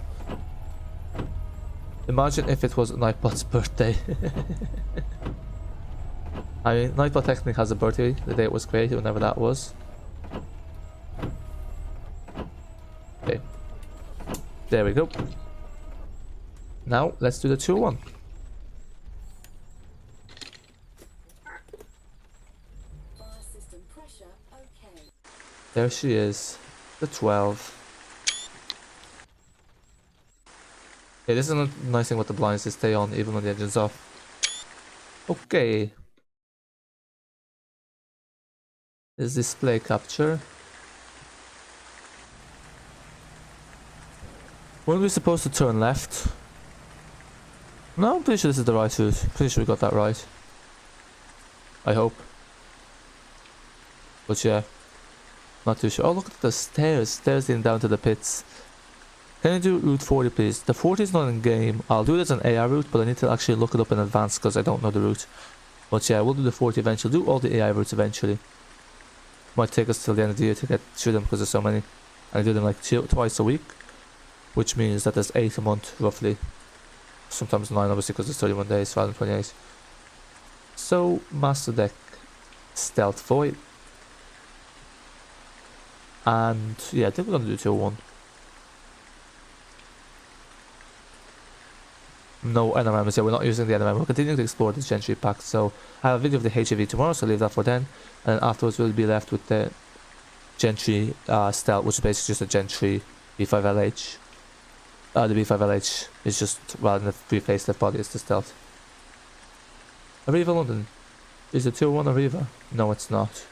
Imagine if it was Nightbot's birthday. I mean, Nightbot technically has a birthday, the day it was created, whenever that was. Okay. There we go. Now, let's do the 2-1. There she is. The 12. Okay, this is a nice thing with the blinds, they stay on even when the engine's off. Okay. Is display capture. Weren't we supposed to turn left? No, I'm pretty sure this is the right route. Pretty sure we got that right. I hope. But yeah. Not too sure. Oh, look at the stairs. Stairs leading down to the pits. Can you do route 40 please? The 40 is not in game. I'll do it as an AI route, but I need to actually look it up in advance because I don't know the route. But yeah, we'll do the 40 eventually. Do all the AI routes eventually. Might take us till the end of the year to get through them because there's so many. And I do them like twice a week. Which means that there's 8 a month, roughly. Sometimes 9, obviously, because it's 31 days rather than 28. So, Masterbus Stealth Voith. And, yeah, I think we're going to do 2-1. No NRMs, yeah, we're not using the NRM. We're continuing to explore this Gentry pack. So, I have a video of the HAV tomorrow, so I'll leave that for then. And then afterwards, we'll be left with the Gentry Stealth, which is basically just a Gentry V5LH. The B5LH is just, rather than the facelift body, it's the Stealth. Arriva London. Is it 2-1 Arriva? No, it's not.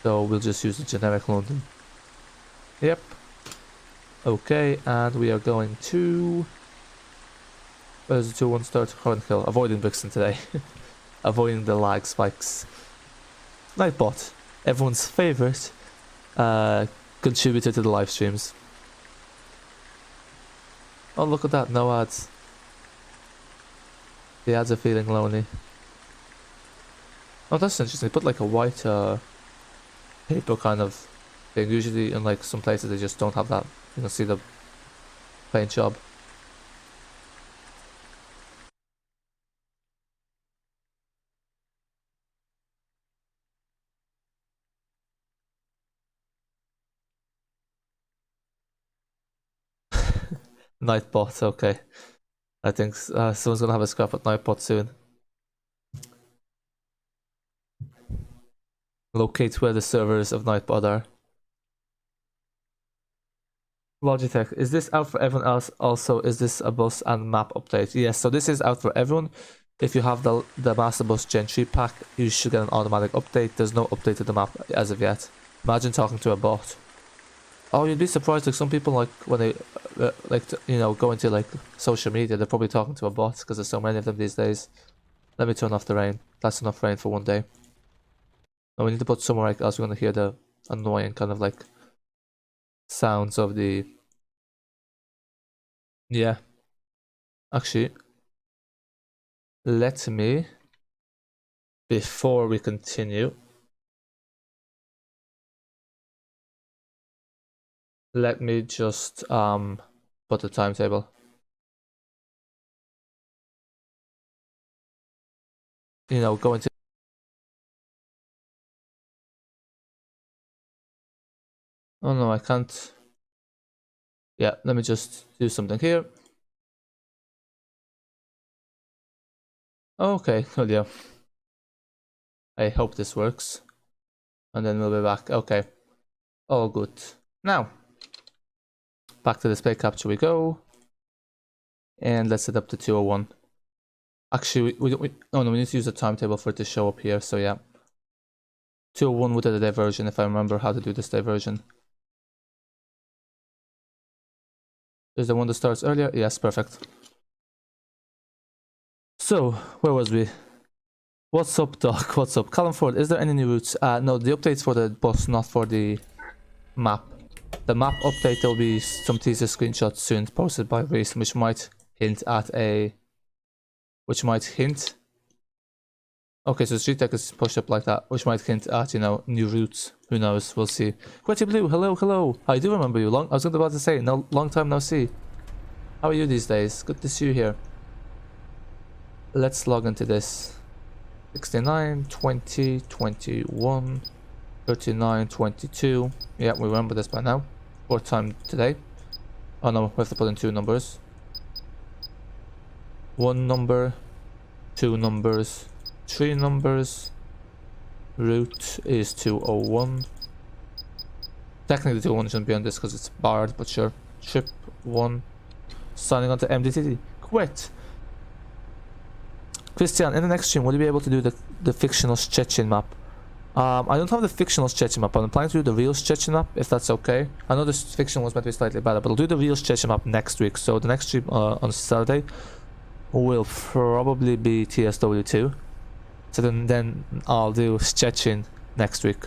So we'll just use the generic London. Yep. Okay, and we are going to... Where's the 2-1 start? Current kill. Avoiding Brixton today. Avoiding the lag spikes. Nightbot. Everyone's favourite contributor to the live streams. Oh, look at that, no ads. The ads are feeling lonely. Oh, that's interesting. They put like a white paper kind of thing. Usually in like some places they just don't have that. You can see the paint job. Nightbot, okay. I think someone's gonna have a scrap at Nightbot soon. Locate where the servers of Nightbot are. Logitech, is this out for everyone else? Also, is this a bus and map update? Yes, so this is out for everyone. If you have the Masterbus Gen 3 pack, you should get an automatic update. There's no update to the map as of yet. Imagine talking to a bot. Oh, you'd be surprised, like some people, like when they you know, go into like social media, they're probably talking to a bot because there's so many of them these days. Let me turn off the rain. That's enough rain for one day. And we need to put somewhere like else we're gonna hear the annoying kind of like sounds of the... Yeah. Actually, let me, before we continue, let me just put the timetable. You know, go into... Oh no, I can't. Yeah, let me just do something here. Okay, good deal. I hope this works. And then we'll be back. Okay. All good. Now, back to display capture we go. And let's set up the 201. Actually, we need to use a timetable for it to show up here, so yeah. 201 with the diversion, if I remember how to do this diversion. Is the one that starts earlier? Yes, perfect. So, where was we? What's up, Doc? What's up? Callum Ford, is there any new routes? No, the update's for the bus, not for the map. The map update, there'll be some teaser screenshots soon posted by Reese, which might hint at a... Okay, so Streetdeck is pushed up like that, which might hint at, you know, new routes. Who knows? We'll see. Quetty Blue, hello, hello. I do remember you. I was about to say, no, long time no see. How are you these days? Good to see you here. Let's log into this. 69, 20, 21, 39, 22. Yeah, we remember this by now. Fourth time today. Oh no, we have to put in 2 numbers. 1 number, 2 numbers, 3 numbers. Route is 201. Technically the 201 shouldn't be on this because it's barred, but sure. Trip 1. Signing on to MDT. Quit! Christian, in the next stream, will you be able to do the fictional Szczecin map? I don't have the fictional Szczecin map, but I'm planning to do the real Szczecin map, if that's okay. I know the fiction was meant to be slightly better, but I'll do the real Szczecin map next week. So the next stream on Saturday will probably be TSW2. So then I'll do Szczecin next week.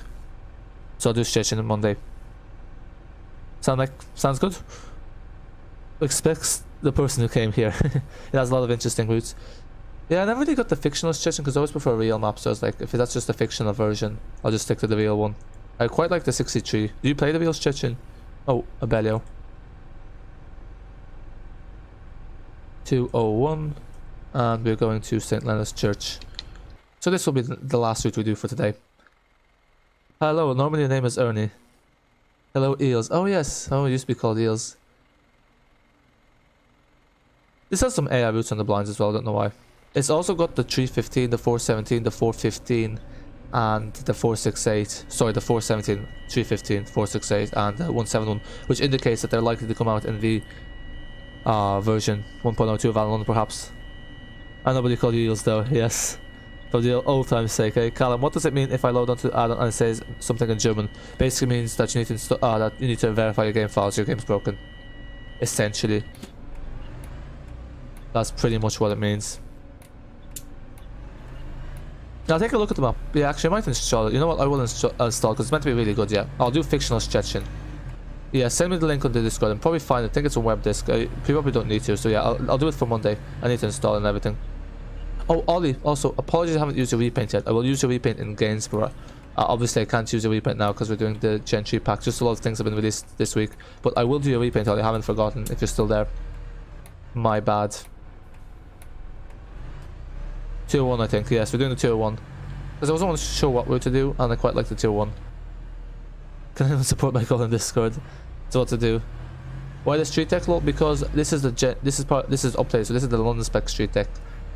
So I'll do Szczecin on Monday. Sounds good? Expects the person who came here. It has a lot of interesting routes. Yeah, I never really got the fictional Szczecin because I always prefer real maps. So I was like, if that's just a fictional version, I'll just stick to the real one. I quite like the 63. Do you play the real Szczecin? Oh, Abellio. 201. And we're going to St. Leonard's Church. So this will be the last route we do for today. Hello, normally your name is Ernie. Hello, Eels. Oh yes, oh, it used to be called Eels. This has some AI routes on the blinds as well, I don't know why. It's also got the 315, the 417, the 415, and the 468. Sorry, the 417, 315, 468, and the 171, which indicates that they're likely to come out in the version 1.02 of Addon London, perhaps. I know what you call you Eels though, yes. For the old time's sake, eh? Callum, what does it mean if I load onto Addon and it says something in German? Basically means that you need to verify your game files, your game's broken. Essentially. That's pretty much what it means. Now take a look at the map. Yeah, actually I might install it. You know what, I will install because it's meant to be really good, yeah. I'll do fictional Szczecin. Yeah, send me the link on the Discord and probably find it. I think it's a web disk. You probably don't need to, so yeah, I'll do it for Monday. I need to install it and everything. Oh, Ollie, also, apologies I haven't used the repaint yet. I will use the repaint in Gainsborough. Obviously, I can't use the repaint now because we're doing the Gen 3 pack. Just a lot of things have been released this week. But I will do your repaint, Ollie. I haven't forgotten if you're still there. My bad. 201, I think. Yes, we're doing the 201. Because I wasn't want to show what we're to do, and I quite like the 201. Can anyone support my call in Discord? So what to do? Why the Streetdeck lol? Because this is the this is updated, so this is the London Spec Streetdeck.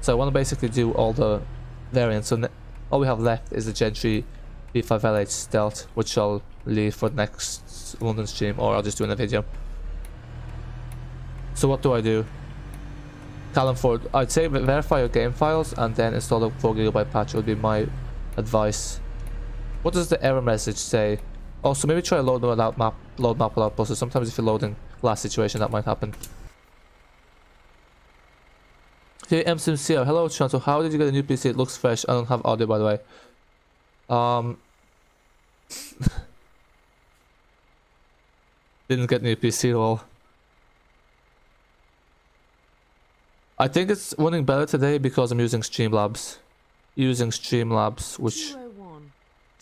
So I want to basically do all the variants. So all we have left is the Gen 3 V5LH Stealth, which I'll leave for the next London stream, or I'll just do in a video. So what do I do? Callum Ford, I'd say verify your game files and then install a 4GB patch would be my advice. What does the error message say? Also, maybe try load map without buses. Sometimes if you're loading last situation, that might happen. Hey, MCMCO, hello Chanto, how did you get a new PC? It looks fresh. I don't have audio, by the way. Didn't get new PC at all. I think it's running better today because I'm using Streamlabs. Which 201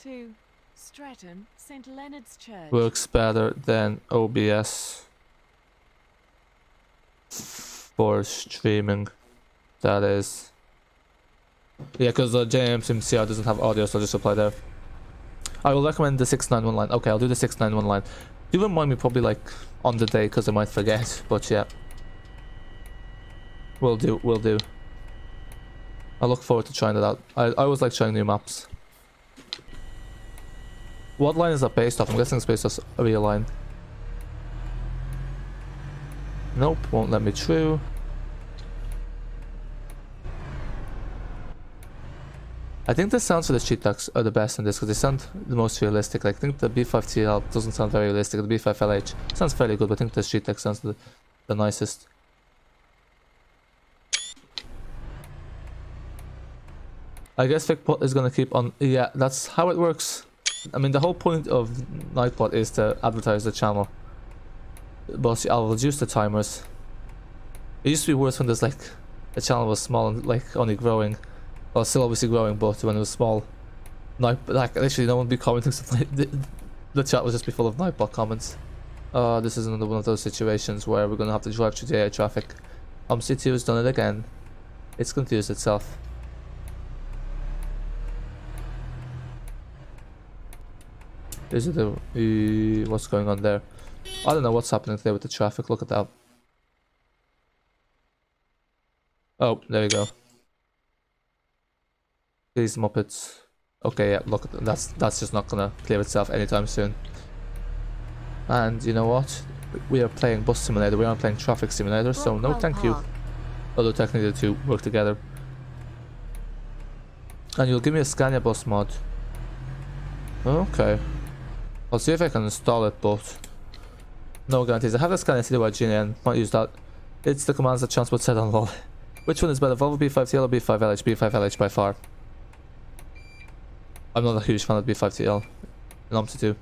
to Stratton, St. Leonard's Church. Works better than OBS for streaming. That is. Yeah, because the JMCR doesn't have audio, so I'll just apply there. I will recommend the 691 line. Okay, I'll do the 691 line. Do remind me probably like on the day because I might forget, but yeah. Will do. I look forward to trying it out. I always like trying new maps. What line is that based off? I'm guessing it's based off a real line. Nope, won't let me through. I think the sounds for the Streetdecks are the best in this because they sound the most realistic. Like, I think the B5TL doesn't sound very realistic. The B5LH sounds fairly good, but I think the Streetdeck sounds the nicest. I guess Vicpot is gonna keep on. Yeah, that's how it works. I mean, the whole point of Nightbot is to advertise the channel. But I'll reduce the timers. It used to be worse when there's like the channel was small and like only growing. Well, still obviously growing, but when it was small, like literally no one would be commenting. The chat would just be full of Nightbot comments. This is another one of those situations where we're gonna have to drive through the air traffic. Omsi 2 has done it again. It's confused itself. Is it the what's going on there? I don't know what's happening there with the traffic. Look at that. Oh, there you go. These Muppets. Okay, yeah, look, that's just not gonna clear itself anytime soon. And you know what? We are playing Bus Simulator, we aren't playing Traffic Simulator, so no thank you. Although technically the two work together. And you'll give me a Scania bus mod. Okay. I'll see if I can install it, but no guarantees. I have a Scania CDY Genie and might use that. It's the commands that Transport said on lol. Which one is better, Volvo B5TL or B5LH? B5LH by far. I'm not a huge fan of B5TL. And Omsi too.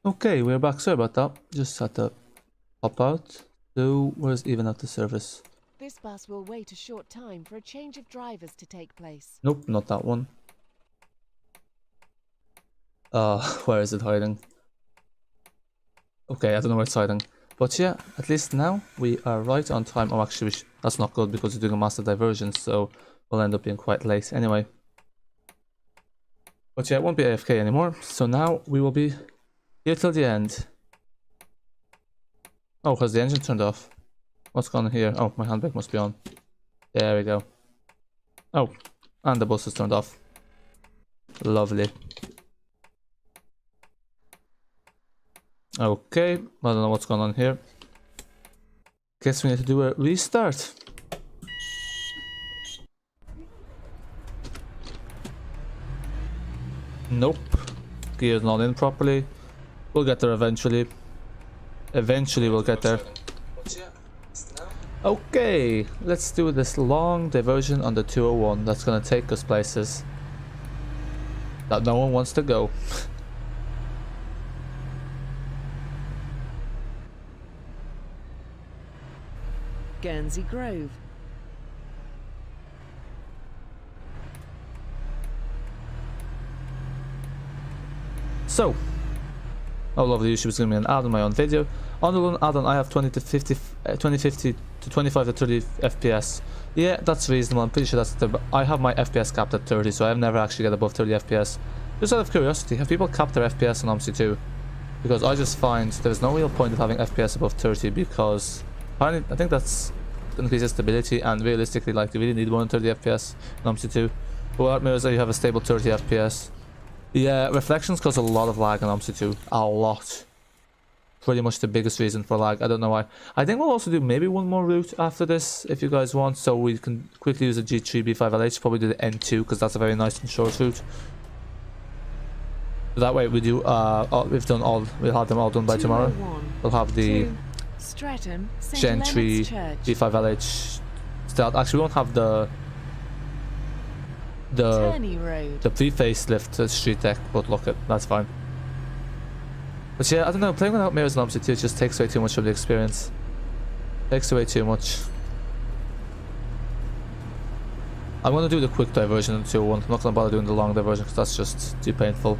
Okay, we're back. Sorry about that. Just had to pop out. So, where's even at the service? This bus will wait a short time for a change of drivers to take place. Nope, not that one. Where is it hiding? Okay, I don't know where it's hiding. But yeah, at least now we are right on time. Oh, actually, that's not good because we're doing a master diversion, so we'll end up being quite late anyway. But yeah, it won't be AFK anymore. So now we will be here till the end. Oh, has the engine turned off? What's going on here? Oh, my handbrake must be on. There we go. Oh, and the bus is turned off. Lovely. Okay, I don't know what's going on here. Guess we need to do a restart. Nope. Gear's not in properly. We'll get there eventually. Eventually we'll get there. Okay, let's do this long diversion on the 201. That's gonna take us places that no one wants to go. Guernsey Grove. So, oh lovely, YouTube is giving me an ad on my own video. On the London add-on I have 20 to 50 to 25 to 30 FPS. Yeah, that's reasonable. I'm pretty sure that's the, I have my FPS capped at 30, so I've never actually got above 30 FPS. Just out of curiosity, have people capped their FPS on Omsi too? Because I just find there's no real point of having FPS above 30 because I think that's increases stability, and realistically, like, you really need more than 30 FPS in Omsi 2. But what mirrors that you have a stable 30 FPS. Yeah, reflections cause a lot of lag in Omsi 2. A lot. Pretty much the biggest reason for lag. I don't know why. I think we'll also do maybe one more route after this if you guys want, so we can quickly use the G3 B5LH. Probably do the N2 because that's a very nice and short route. So that way we do we'll have them all done by tomorrow. We'll have the Streatham, St. Gen 3 Leonard's Church. B5LH start. Actually, we won't have the Turney Road. pre-facelift Streetdeck, but look, that's fine. But yeah, I don't know, playing without mirrors in Omsi 2 just takes away too much of the experience. Takes away too much. I'm gonna do the quick diversion in 201. I'm not gonna bother doing the long diversion because that's just too painful.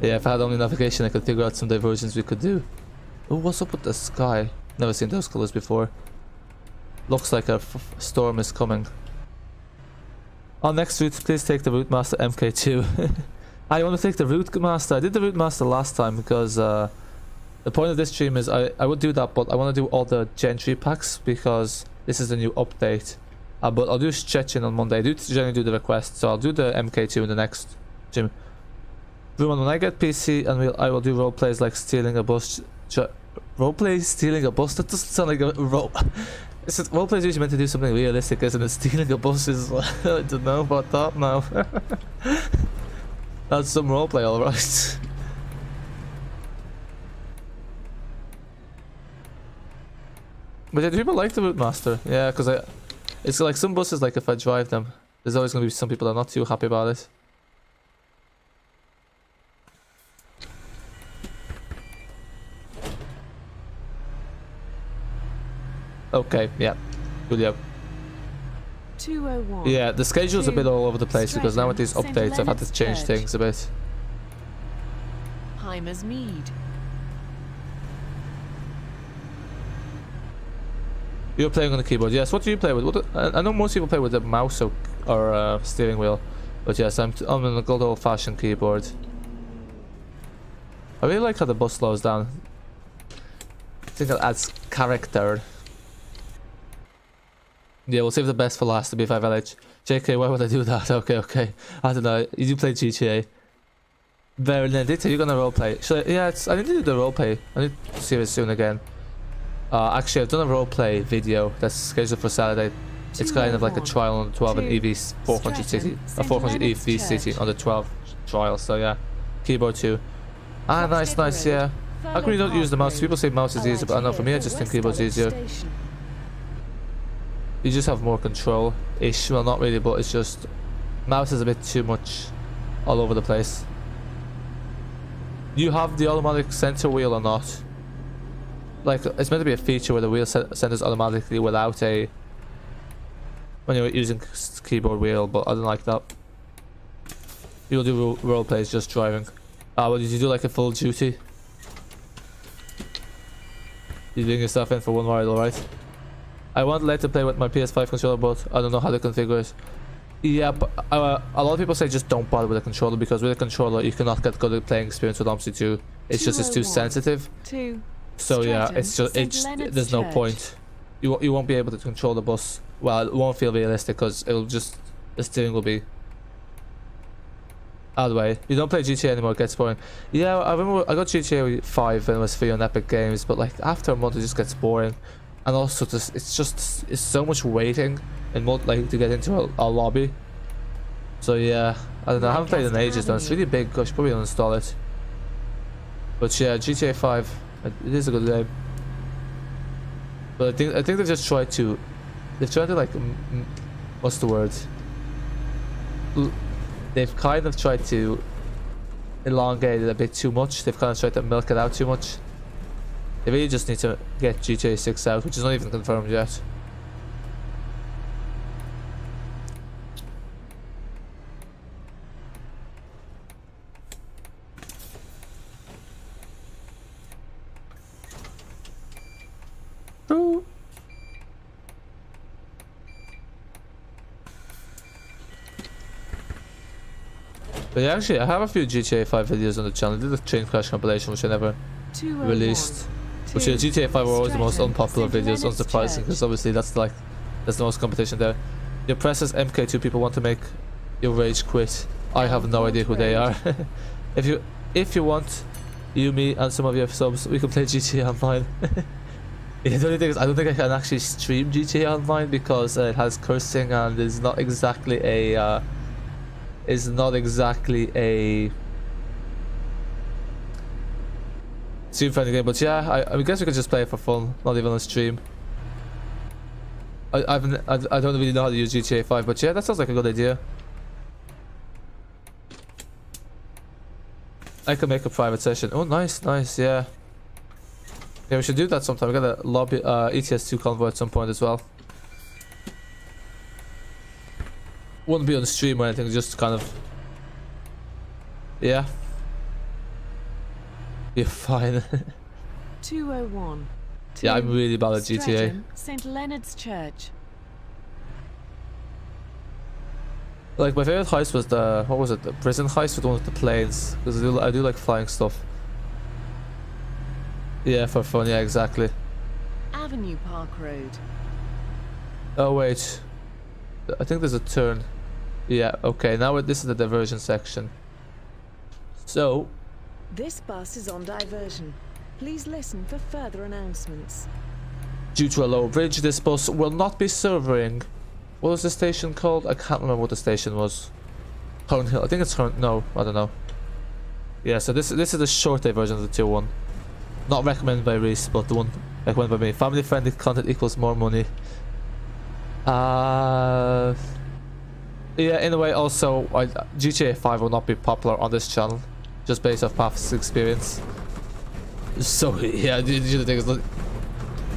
Yeah, if I had only navigation, I could figure out some diversions we could do. Oh, what's up with the sky? Never seen those colors before. Looks like a storm is coming. On next route, please take the Route Master MK2. I want to take the Route Master. I did the Route Master last time because the point of this stream is I would do that, but I want to do all the Gen 3 packs because this is the new update. But I'll do Szczecin on Monday. I do generally do the request, so I'll do the MK2 in the next stream. When I get PC, and I will do role plays like stealing a bus. Roleplay stealing a bus? That doesn't sound like a role. Roleplay is usually meant to do something realistic, isn't it? Stealing a bus is I don't know about that now. That's some roleplay, alright. But yeah, do people like the Route Master? Yeah, because it's like some buses, like if I drive them, there's always going to be some people that are not too happy about it. Okay, yeah. Julio. 201. Yeah, the schedule's a bit all over the place because now with these updates I've had to change things a bit. Hymer's Mead. You're playing on the keyboard, yes. What do you play with? I know most people play with a mouse or steering wheel, but yes, I'm on a good old-fashioned keyboard. I really like how the bus slows down. I think it adds character. Yeah, we'll save the best for last, the B5LH. JK, why would I do that? Okay. I don't know. You do play GTA. Very Benedicta, you're gonna roleplay. Yeah, I need to do the roleplay. I need to see it soon again. Actually, I've done a roleplay video that's scheduled for Saturday. It's kind of like a trial on the 12 and EV 400 City. A 400 EV City on the 12 trial, so yeah. Keyboard too. Ah, nice, yeah. How come you don't use the mouse? People say mouse is easier, but I know for me I just think keyboard's easier. You just have more control-ish. Well, not really, but it's just mouse is a bit too much all over the place. You have the automatic center wheel or not? Like, it's meant to be a feature where the wheel centers automatically without a... when you're using keyboard wheel, but I don't like that. You'll do role plays just driving. Well, did you do like a full duty? You're doing yourself in for one ride, alright? I want to let to play with my PS5 controller, but I don't know how to configure it. Yeah, but a lot of people say just don't bother with a controller, because with a controller you cannot get good playing experience with Omsi 2. It's just it's too sensitive. So yeah, it's just there's no point. You won't be able to control the bus. Well, it won't feel realistic because it'll just the steering will be out of the way. You don't play GTA anymore, it gets boring. Yeah, I remember I got GTA 5 when it was free on Epic Games, but like after a month it just gets boring. And also it's so much waiting and like to get into a lobby. So yeah, I don't know, I haven't played in ages though. It's really big, I should probably uninstall it. But yeah, GTA 5, it is a good game. But I think they've just tried to like what's the word? They've kind of tried to elongate it a bit too much. They've kind of tried to milk it out too much. They really just need to get GTA 6 out, which is not even confirmed yet. True. But yeah, actually, I have a few GTA 5 videos on the channel. I did a train crash compilation, which I never released. Which GTA 5 were always the most unpopular videos, unsurprising, because obviously that's the most competition there. Your presses MK2 people want to make your rage quit. I have no idea who they are. if you want, you, me, and some of your subs, we can play GTA Online. Yeah, the only thing is, I don't think I can actually stream GTA Online because it has cursing and is not exactly a stream friendly game. But yeah, I guess we could just play it for fun, not even on stream. I don't really know how to use GTA 5, but yeah, that sounds like a good idea. I can make a private session. Oh, nice, yeah. Yeah, we should do that sometime. We got a lobby ETS2 convoy at some point as well. Wouldn't be on stream or anything, just kind of. Yeah. You're fine. 201. Yeah, I'm really bad at GTA. St. Leonard's Church. Like my favorite heist was the the prison heist with one of the planes, because I do like flying stuff. Yeah, for fun. Yeah, exactly. Avenue Park Road. Oh wait, I think there's a turn. Yeah. Okay. Now this is the diversion section. So. This bus is on diversion. Please listen for further announcements. Due to a low bridge, this bus will not be serving. What was the station called? I can't remember what the station was. Thornhill. I think it's Thorn. No, I don't know. Yeah. So this is the short version of the 2-1. Not recommended by Reese, but the one recommended by me. Family friendly content equals more money. Yeah. In a way, also, GTA 5 will not be popular on this channel, just based off past experience. So yeah, the thing is,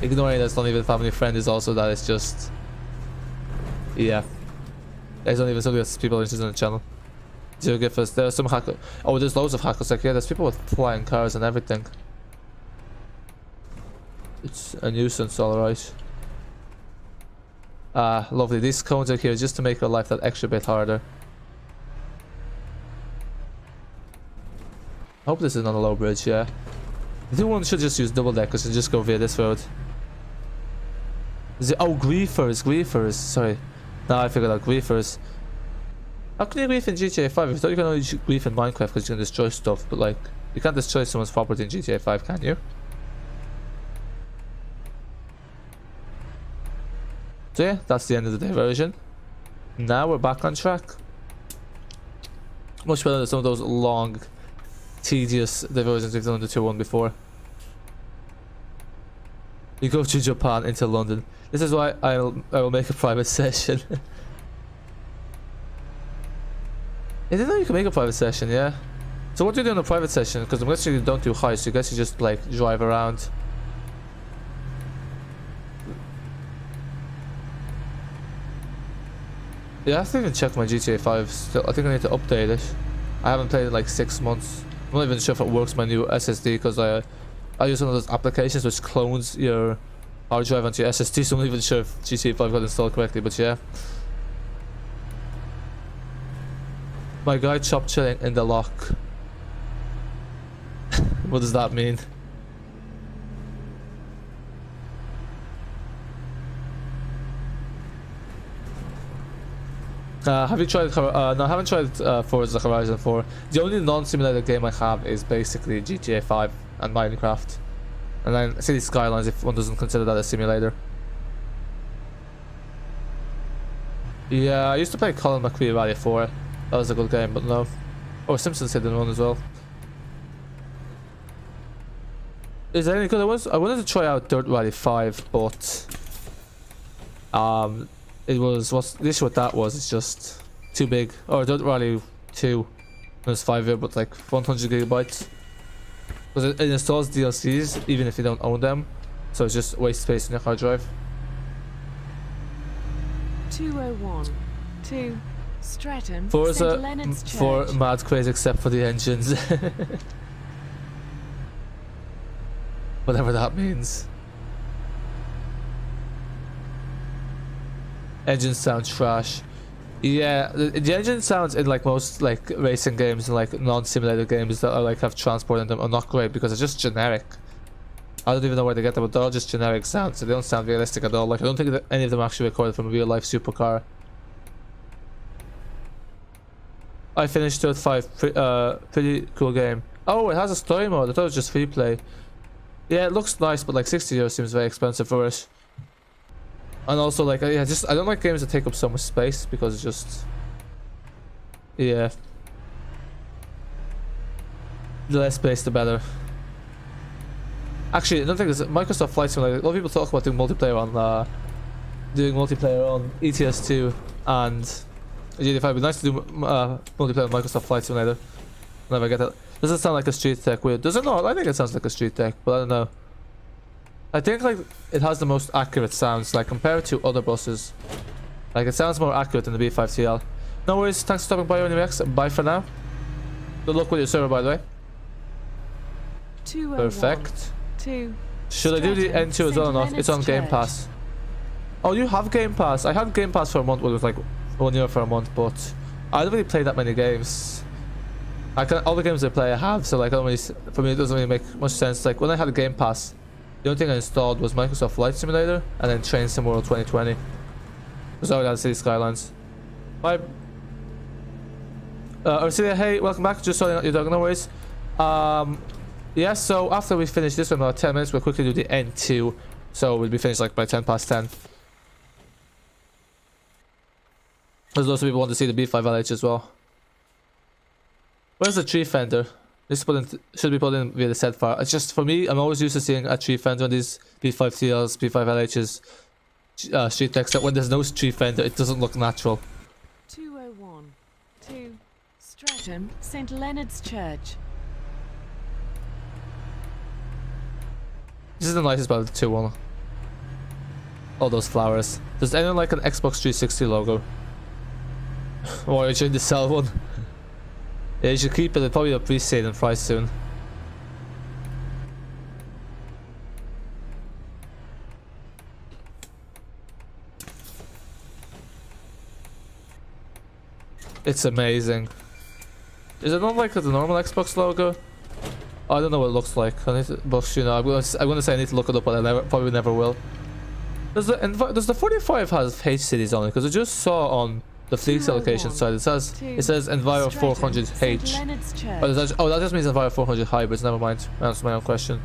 ignoring that's not even family friend is also that it's just, yeah, it's not even something that people are interested in the channel. Zero gifts. There are some hackers. Oh, there's loads of hackers. Like, yeah, there's people with flying cars and everything. It's a nuisance, alright. Lovely. These cones are here just to make your life that extra bit harder. I hope this is not a low bridge, yeah. I think one should just use double deckers and just go via this road. Oh, griefers, sorry. Now I figured out griefers. How can you grief in GTA 5? I thought you can only grief in Minecraft because you can destroy stuff, but like, you can't destroy someone's property in GTA 5, can you? So yeah, that's the end of the diversion. Now we're back on track. Much better than some of those long, tedious diversions we've done in the 2-1 before. You go to Japan into London. This is why I will make a private session. I didn't know you can make a private session, yeah. So what do you do in a private session? Because I'm guessing you don't do heists, I guess you just like drive around. Yeah, I have to even check my GTA 5 still. I think I need to update it. I haven't played it in like 6 months. I'm not even sure if it works my new SSD because I use one of those applications which clones your hard drive onto your SSD, so I'm not even sure if GTA 5 got installed correctly, but yeah. My guy chop chilling in the lock. What does that mean? Have you tried? No, I haven't tried Forza Horizon 4. The only non-simulator game I have is basically GTA 5 and Minecraft, and then City Skylines if one doesn't consider that a simulator. Yeah, I used to play Colin McRae Rally 4. That was a good game, but no. Oh, Simpsons Hidden One as well. Is there any good? I wanted to try out Dirt Rally 5, but it was the issue with that was it's just too big. Or Dirt Rally 2 was 5 but like 100 gigabytes. Because it installs DLCs even if you don't own them, so it's just waste space in your hard drive. 201 to Stratton, Forza St. Leonard's Church. for mad craze except for the engines. Whatever that means. Engines sound trash. Yeah, the engine sounds in like most like racing games and like non-simulator games that are like have transport in them are not great because it's just generic. I don't even know where they get them, but they're all just generic sounds, so they don't sound realistic at all. Like I don't think that any of them are actually recorded from a real life supercar. I finished Dirt 5, pretty cool game. Oh, it has a story mode. I thought it was just free play. Yeah, it looks nice, but like €60 seems very expensive for it. And also, like, I don't like games that take up so much space because it's just, yeah, the less space, the better. Actually, another thing is Microsoft Flight Simulator. A lot of people talk about doing multiplayer on ETS2 and GTA 5. It'd be nice to do multiplayer on Microsoft Flight Simulator. Whenever I get that. Doesn't sound like a Streetdeck weird. Does it not? I think it sounds like a Streetdeck, but I don't know. I think like it has the most accurate sounds, like compared to other buses. Like it sounds more accurate than the B5TL. No worries, thanks for stopping by OnlyX. Bye for now. Good luck with your server, by the way. 201 Perfect. to Should I do the N2 as well or not? It's on Game Pass. Oh, you have Game Pass. I had Game Pass for a month. Well, it was like 1 year for a month, but I don't really play that many games. All the games I play I have, so like I don't really, for me it doesn't really make much sense. Like when I had a Game Pass, the only thing I installed was Microsoft Flight Simulator and then Train Sim World 2020. Because I already had City Skylines. Bye. Ursilia, hey, welcome back. Just sorting out your dog, no worries. Yeah, so after we finish this one, about 10 minutes, we'll quickly do the N2. So we'll be finished like by 10 past 10. There's lots of people want to see the B5LH as well. Where's the tree fender? This should be put in via the set file. It's just, for me, I'm always used to seeing a tree fender on these B5TLs, B5LHs, Streetdecks, that when there's no tree fender, it doesn't look natural. 201 to Stratton, St. Leonard's Church. This is the nicest part of the 2-1. All those flowers. Does anyone like an Xbox 360 logo? Or are you trying to sell one? Yeah, you should keep it. It'll probably appreciate in price soon. It's amazing. Is it not like the normal Xbox logo? I don't know what it looks like. I need to, but you know, I'm gonna say I need to look it up, but I probably never will. Does the 45 have H cities on it? Because I just saw on the fleet allocation side it says Enviro 400H. Oh, that just means Enviro 400 hybrids. Never mind. That's my own question.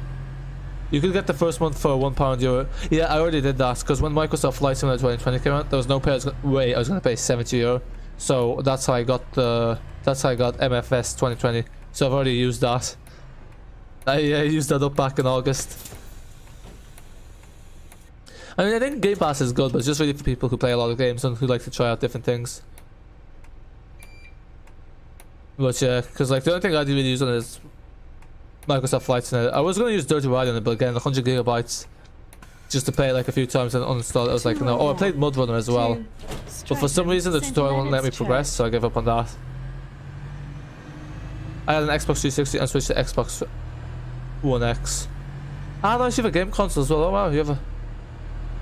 You could get the first month for €1. Yeah, I already did that because when Microsoft Flight Simulator 2020 came out, there was no way I was gonna pay €70. So that's how I got MFS 2020. So I've already used that. I used that up back in August. I mean, I think Game Pass is good, but it's just really for people who play a lot of games and who like to try out different things. But yeah, because like the only thing I really use on it is Microsoft Flight Simulator. I was going to use Dirty Ride on it, but again, 100 gigabytes just to play it like a few times and uninstall it. I was like, no. Oh, I played Mud Runner as well, but for some reason the tutorial won't let me progress, so I gave up on that. I had an Xbox 360 and switched to Xbox One X. Ah, no, you have a game console as well. Oh wow, you have a...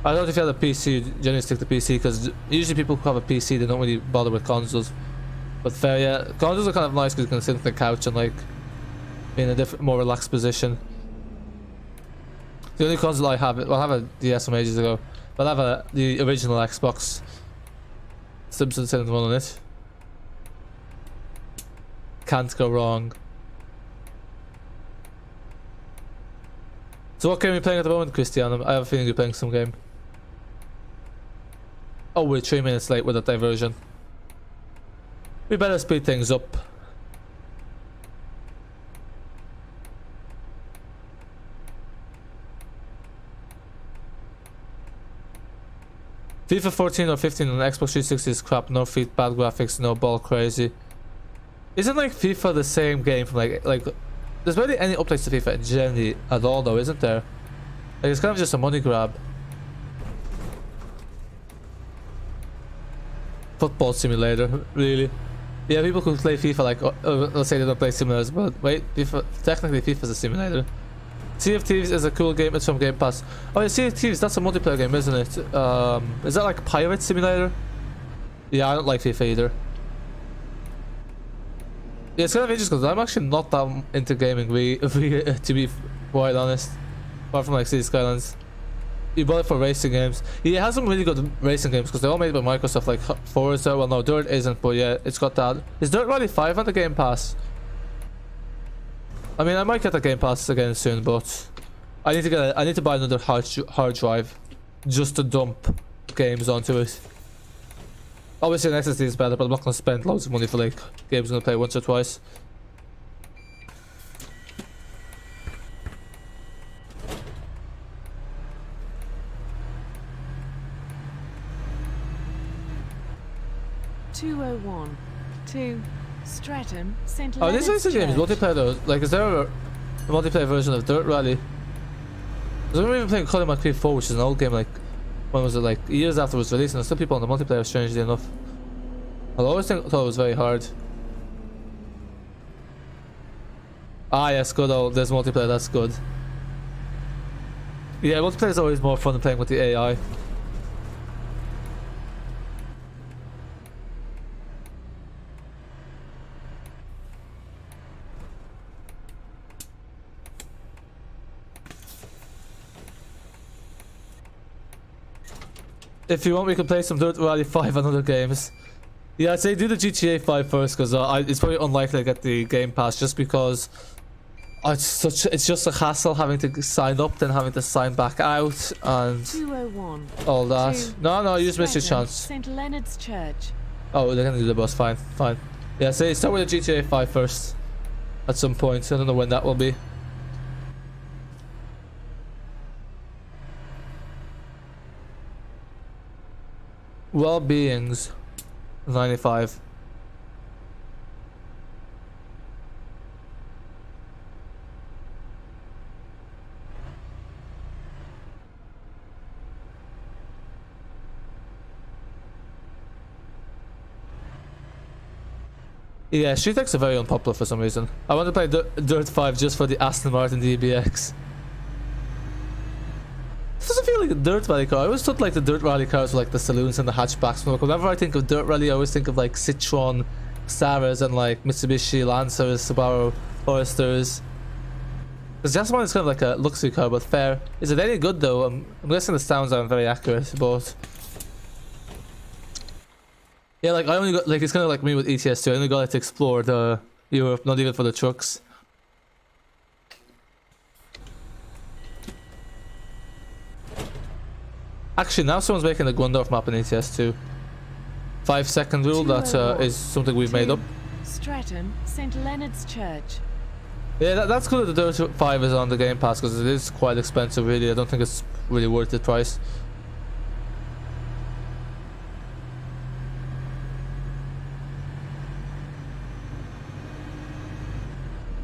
I don't know if you had a PC, you generally stick to PC, because usually people who have a PC, they don't really bother with consoles. But fair, yeah. Consoles are kind of nice because you can sit on the couch and like be in a different, more relaxed position. The only console I have, well, I have a DS from ages ago, but I have the original Xbox. Simpsons sitting one on it. Can't go wrong. So what game are you playing at the moment, Christian? I have a feeling you're playing some game. Oh, we're 3 minutes late with a diversion. We better speed things up. FIFA 14 or 15 on Xbox 360 is crap. No feet, bad graphics, no ball crazy. Isn't like FIFA the same game from like there's barely any updates to FIFA generally at all though, isn't there? Like it's kind of just a money grab. Football simulator, really. Yeah, people could play FIFA like let's say they don't play simulators, but wait, FIFA, technically FIFA's a simulator. Sea of Thieves is a cool game, it's from Game Pass. Oh yeah, Sea of Thieves, that's a multiplayer game, isn't it? Is that like Pirate Simulator? Yeah, I don't like FIFA either. Yeah, it's kind of interesting because I'm actually not that into gaming, to be quite honest. Apart from like City Skylines. You bought it for racing games. Yeah, it has some really good racing games because they're all made by Microsoft, like Forza. Well, no, Dirt isn't, but yeah, it's got that. Is Dirt Rally 5 on the Game Pass? I mean, I might get the Game Pass again soon, but I need to buy another hard drive just to dump games onto it. Obviously, an SSD is better, but I'm not gonna spend loads of money for like games I'm gonna play once or twice. to Streatham, St. Oh, this racing game is multiplayer though. Like, is there a multiplayer version of Dirt Rally? Because I remember even playing Colin McPhee 4, which is an old game, like, when was it, like, years after it was released, and there's still people on the multiplayer, strangely enough. I always thought it was very hard. Ah, yes, good old, there's multiplayer, that's good. Yeah, multiplayer is always more fun than playing with the AI. If you want, we can play some Dirt Rally 5 and other games. Yeah, I'd say do the GTA 5 first, because it's probably unlikely to get the Game Pass, just because it's just a hassle having to sign up, then having to sign back out, and all that. No, you just missed your chance. St. Leonard's Church. Oh, they're gonna do the bus. Fine. Yeah, say start with the GTA 5 first. At some point, I don't know when that will be. Well-beings 95. Yeah, Streetdeck's are very unpopular for some reason. I want to play Dirt 5 just for the Aston Martin DBX. It doesn't feel like a dirt rally car. I always thought like the dirt rally cars were like the saloons and the hatchbacks. Whenever I think of dirt rally, I always think of like Citroen Staras and like Mitsubishi Lancers, Subaru Foresters. Because the Aston Martin is kind of like a luxury car, but fair. Is it any good though? I'm guessing the sounds aren't very accurate, but yeah, like I only got like it's kind of like me with ETS2. I only got to explore the Europe, not even for the trucks. Actually, now someone's making a Gundorf map in ETS2. 5-second rule, that is something we've made up. Streatham, St. Leonard's Church. Yeah, that's good that the Dirt 5 is on the Game Pass, because it is quite expensive, really. I don't think it's really worth the price.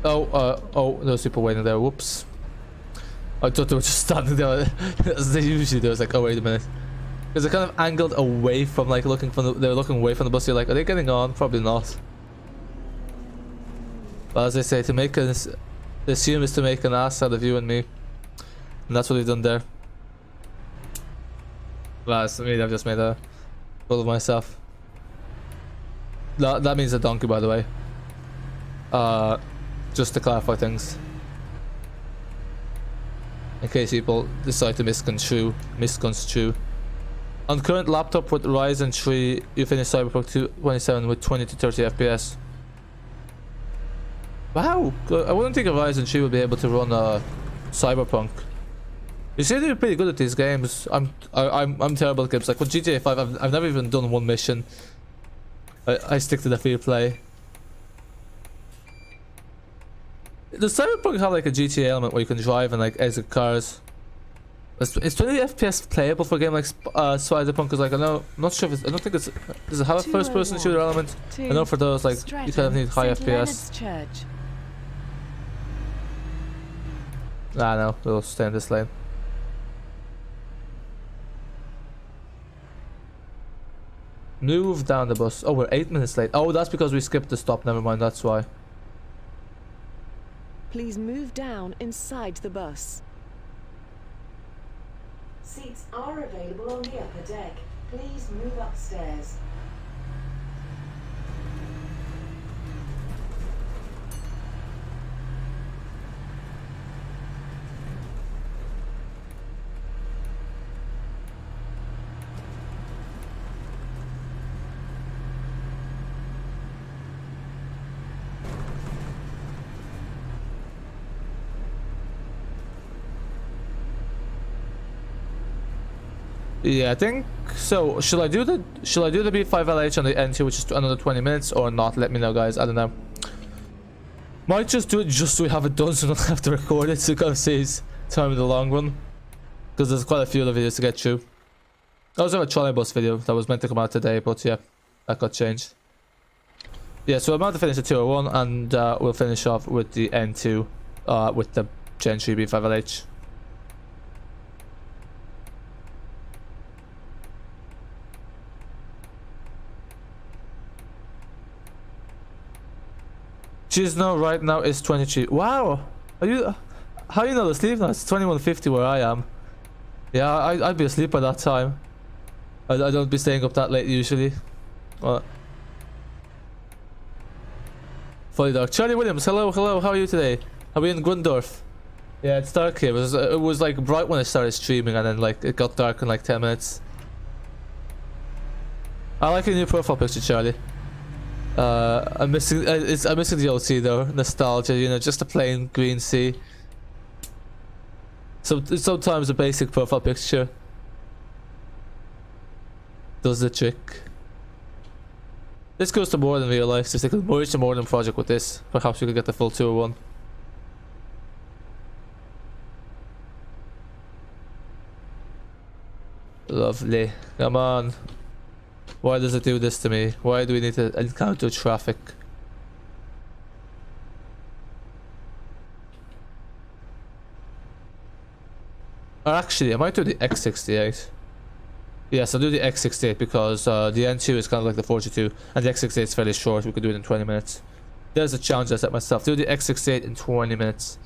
Oh, there's people waiting there. Whoops. I thought they were just standing there as they usually do. I was like, oh wait a minute, because they're kind of angled away from like looking from they're looking away from the bus. You're like, are they getting on? Probably not. But as I say, to make an the assume is to make an ass out of you and me, and that's what we've done there. Well, it's me. I've just made a fool of myself. That means a donkey, by the way. Just to clarify things, in case people decide to misconstrue. On current laptop with Ryzen 3, you finish Cyberpunk 2077 with 20 to 30 FPS. Wow, I wouldn't think a Ryzen 3 would be able to run Cyberpunk. You see, they're pretty good at these games. I'm terrible at games. Like with GTA 5, I've never even done one mission. I stick to the free play. Does Cyberpunk have like a GTA element where you can drive and like exit cars? Is 20 FPS playable for a game like Cyberpunk? Because like I'm not sure if it's, I don't think it's, does it have a first person shooter element? I know for those like you kind of need high FPS. No, we'll stay in this lane. Move down the bus. Oh, we're 8 minutes late. Oh, that's because we skipped the stop. Never mind, that's why. Please move down inside the bus. Seats are available on the upper deck. Please move upstairs. Yeah, I think so. Should I do the B5LH on the N2, which is another 20 minutes, or not? Let me know, guys. I don't know. Might just do it just so we have it done, so we don't have to record it, so it kind of saves time in the long run. Because there's quite a few other videos to get through. I also have a trolley bus video that was meant to come out today, but yeah, that got changed. Yeah, so I'm about to finish the 201, and we'll finish off with the N2, with the Gen 3 B5LH. She's now right now is 23. Wow, are you? How you not asleep now? It's 21:50 where I am. Yeah, I'd be asleep by that time. I don't be staying up that late usually. Well, fully dark. Charlie Williams, hello. How are you today? Are we in Grundorf? Yeah, it's dark here. It was like bright when I started streaming, and then like it got dark in like 10 minutes. I like your new profile picture, Charlie. I'm missing the old sea though, nostalgia, you know, just a plain green sea. So sometimes a basic profile picture does the trick. This goes to more than real life, so if they could merge the modern project with this, perhaps we could get the full 201. Lovely, come on. Why does it do this to me? Why do we need to encounter traffic? Or actually, I might do the X68. Yes, I'll do the X68 because the N2 is kind of like the 42, and the X68 is fairly short. We could do it in 20 minutes. There's a challenge I set myself. Do the X68 in 20 minutes.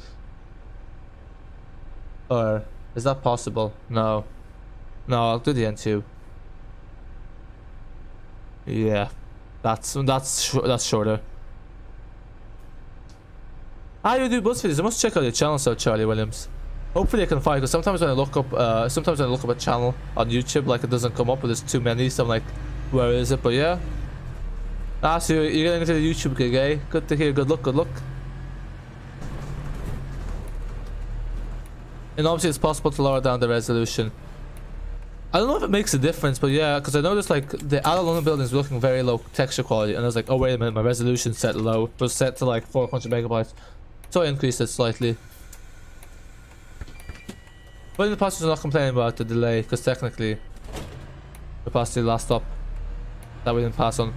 Or is that possible? No. No, I'll do the N2. Yeah, that's shorter. You do bus videos. I must check out your channel, so Charlie Williams. Hopefully I can find, because sometimes when I look up a channel on YouTube, like it doesn't come up, or there's too many, so I'm like, where is it? But yeah. So you're getting into the YouTube gig, eh? Good to hear. Good luck. And obviously it's possible to lower down the resolution. I don't know if it makes a difference, but yeah, because I noticed like the Addon London building is looking very low texture quality, and I was like, oh wait a minute, my resolution's set low. It was set to like 400 megabytes, so I increased it slightly. But the passengers are not complaining about the delay, because technically we passed the last stop that we didn't pass on.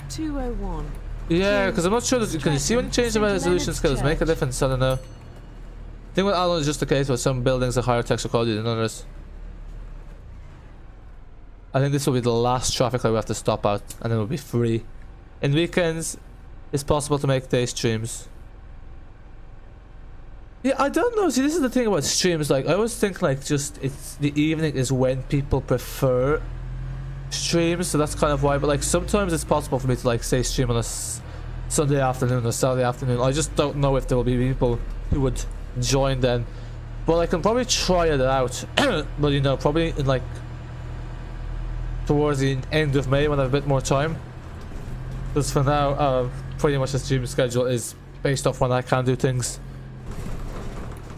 201. Yeah, because I'm not sure that, can you see when you change the resolution scales make a difference? I don't know. I think with Addon is just the case where some buildings are higher texture quality than others. I think this will be the last traffic light we have to stop out, and then we'll be free. In weekends, it's possible to make day streams. Yeah, I don't know. See, this is the thing about streams. Like, I always think like just it's the evening is when people prefer streams, so that's kind of why. But like sometimes it's possible for me to like say stream on a Sunday afternoon or Saturday afternoon. I just don't know if there will be people who would join then. But I can probably try it out. But you know, probably in like towards the end of May when I have a bit more time. Because for now, pretty much the stream schedule is based off when I can do things.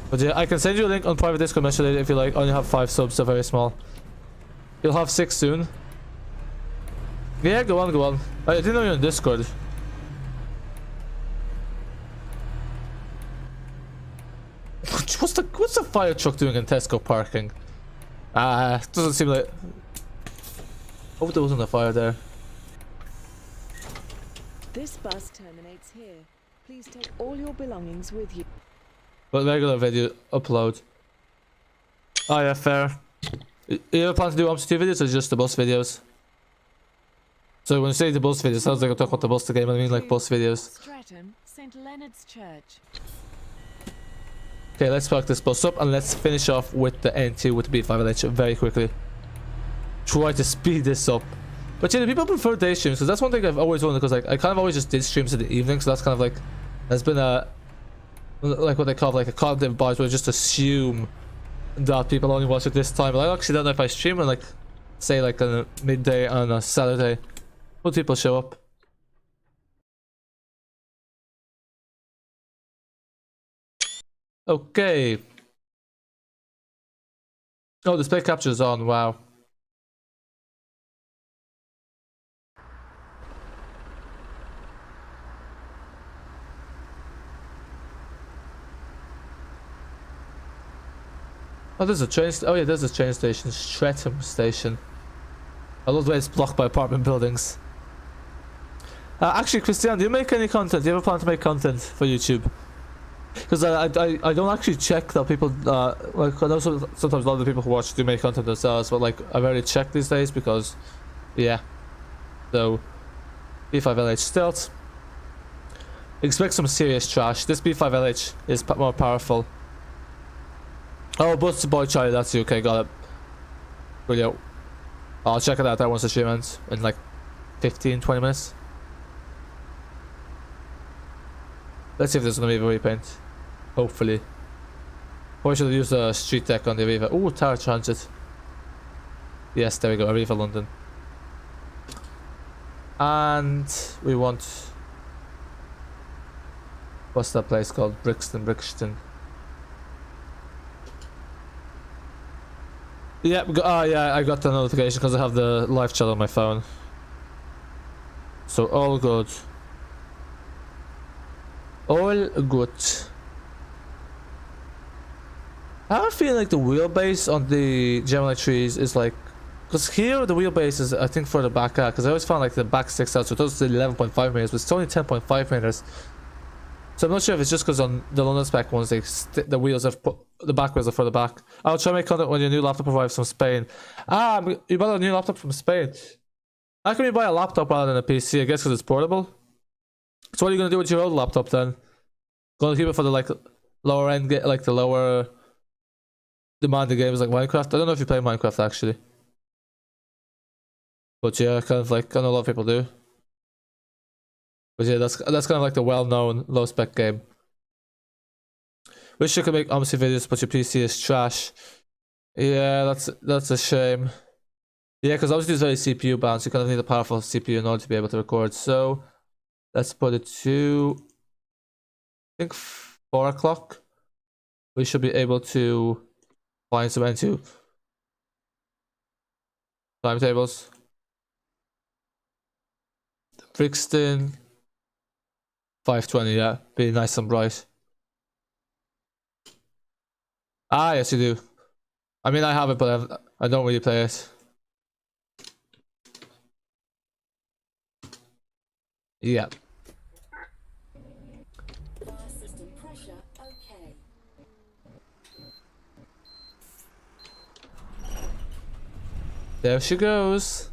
But yeah, I can send you a link on private Discord message later if you like. I only have 5 subs, so very small. You'll have 6 soon. Yeah, go on, go on. I didn't know you're on Discord. What's the fire truck doing in Tesco parking? Doesn't seem like. Hope there wasn't a fire there. This bus terminates here. Please take all your belongings with you. But regular video upload. Oh yeah, fair. You ever plan to do Omsi videos or just the bus videos? So when you say the bus videos, it sounds like I'm talking about the bus game. I mean like bus videos. Streatham, St Leonard's Church. Okay, let's pack this bus up and let's finish off with the N2 with the B5LH very quickly. Try to speed this up. But yeah, the people prefer day streams because that's one thing I've always wanted, because like I kind of always just did streams in the evening, so that's kind of like there's been a like what they call like a cognitive bias where I just assume that people only watch it this time. But I actually don't know if I stream on like say like on a midday on a Saturday, will people show up? Okay. Oh, display capture is on. Wow. Oh, there's a train. Oh yeah, there's a train station, Streatham Station. I love the way it's blocked by apartment buildings. Actually, Christian, do you make any content? Do you ever plan to make content for YouTube? Because I don't actually check that people like I know sometimes a lot of the people who watch do make content themselves, but like I rarely check these days because yeah. So B5LH stealth. Expect some serious trash. This B5LH is more powerful. Oh, but the boy Charlie, that's you. Okay, got it. Brilliant. I'll check it out there once the stream ends in like 15-20 minutes. Let's see if there's gonna be a repaint. Hopefully. Or we should use a Streetdeck on the Arriva. Ooh, Tower Transit. Yes, there we go. Arriva London. And we want. What's that place called? Brixton. Yeah, yeah, I got the notification because I have the live chat on my phone. So all good. All good. I have a feeling like the wheelbase on the Gemini trees is like, because here the wheelbase is I think further back out, because I always found like the back sticks out, so it does the 11.5 meters, but it's only 10.5 meters. So I'm not sure if it's just because on the London Spec ones the wheels have put the back wheels are further back. I'll try to make content when your new laptop arrives from Spain. You bought a new laptop from Spain. How can you buy a laptop rather than a PC? I guess because it's portable. So what are you gonna do with your old laptop then? Gonna keep it for the like lower end, like the lower demanding games like Minecraft. I don't know if you play Minecraft actually, but yeah, kind of like I know a lot of people do. But yeah, that's kind of like the well-known low-spec game. Wish you could make Omsi videos, but your PC is trash. Yeah, that's a shame. Yeah, because obviously it's very CPU bound, so you kind of need a powerful CPU in order to be able to record. So let's put it to I think 4 o'clock. We should be able to find some N2 timetables. Brixton 5:20, yeah, be nice and bright. Yes you do. I mean I have it, but I don't really play it. Yeah. System pressure, okay. There she goes.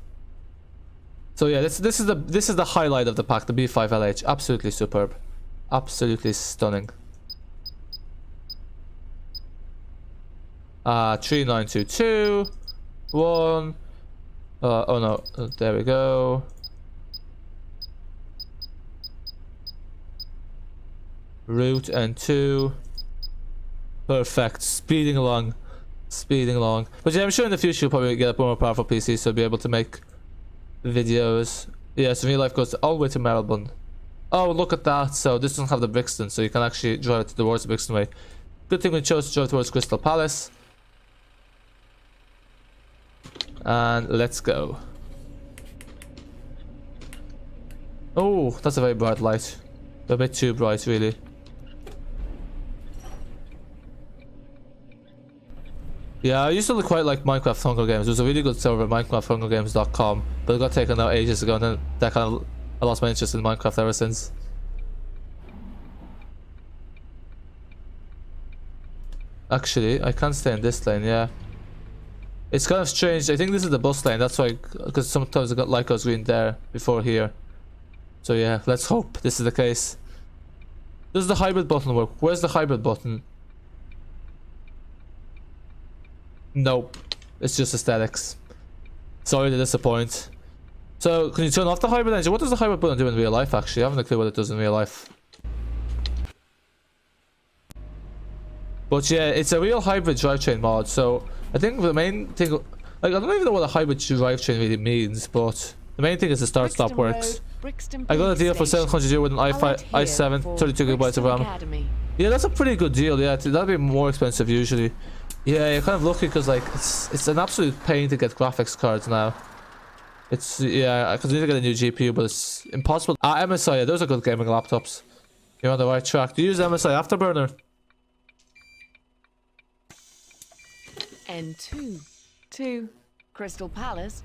So yeah, this is the highlight of the pack, the B5LH. Absolutely superb, absolutely stunning. 3922 1. Oh no, there we go. Route and 2. Perfect. Speeding along. Speeding along. But yeah, I'm sure in the future you'll probably get a more powerful PC, so be able to make videos. Yeah, so real life goes all the way to Marylebone. Oh, look at that. So this doesn't have the Brixton, so you can actually drive it towards the Brixton way. Good thing we chose to drive towards Crystal Palace. And let's go. Oh, that's a very bright light. A bit too bright, really. Yeah, I used to quite like Minecraft Hunger Games. There was a really good server, minecrafthungergames.com, but it got taken out ages ago, and then that kind of I lost my interest in Minecraft ever since. Actually, I can't stay in this lane. Yeah, it's kind of strange. I think this is the bus lane. That's why, because sometimes I got Lycos Green there before here. So yeah, let's hope this is the case. Does the hybrid button work? Where's the hybrid button? Nope, it's just aesthetics. Sorry to disappoint. So, can you turn off the hybrid engine? What does the hybrid button do in real life, actually? I haven't a clue what it does in real life. But yeah, it's a real hybrid drivetrain mod, so I think the main thing... Like, I don't even know what a hybrid drivetrain really means, but the main thing is the start-stop works. I got a deal for 700 euro with an i7, 32GB of RAM. Yeah, that's a pretty good deal, yeah. That'd be more expensive usually. Yeah, you're kind of lucky because like it's an absolute pain to get graphics cards now. It's yeah, because you need to get a new GPU, but it's impossible. MSI, yeah, those are good gaming laptops. You're on the right track. Do you use MSI Afterburner? N2 to Crystal Palace.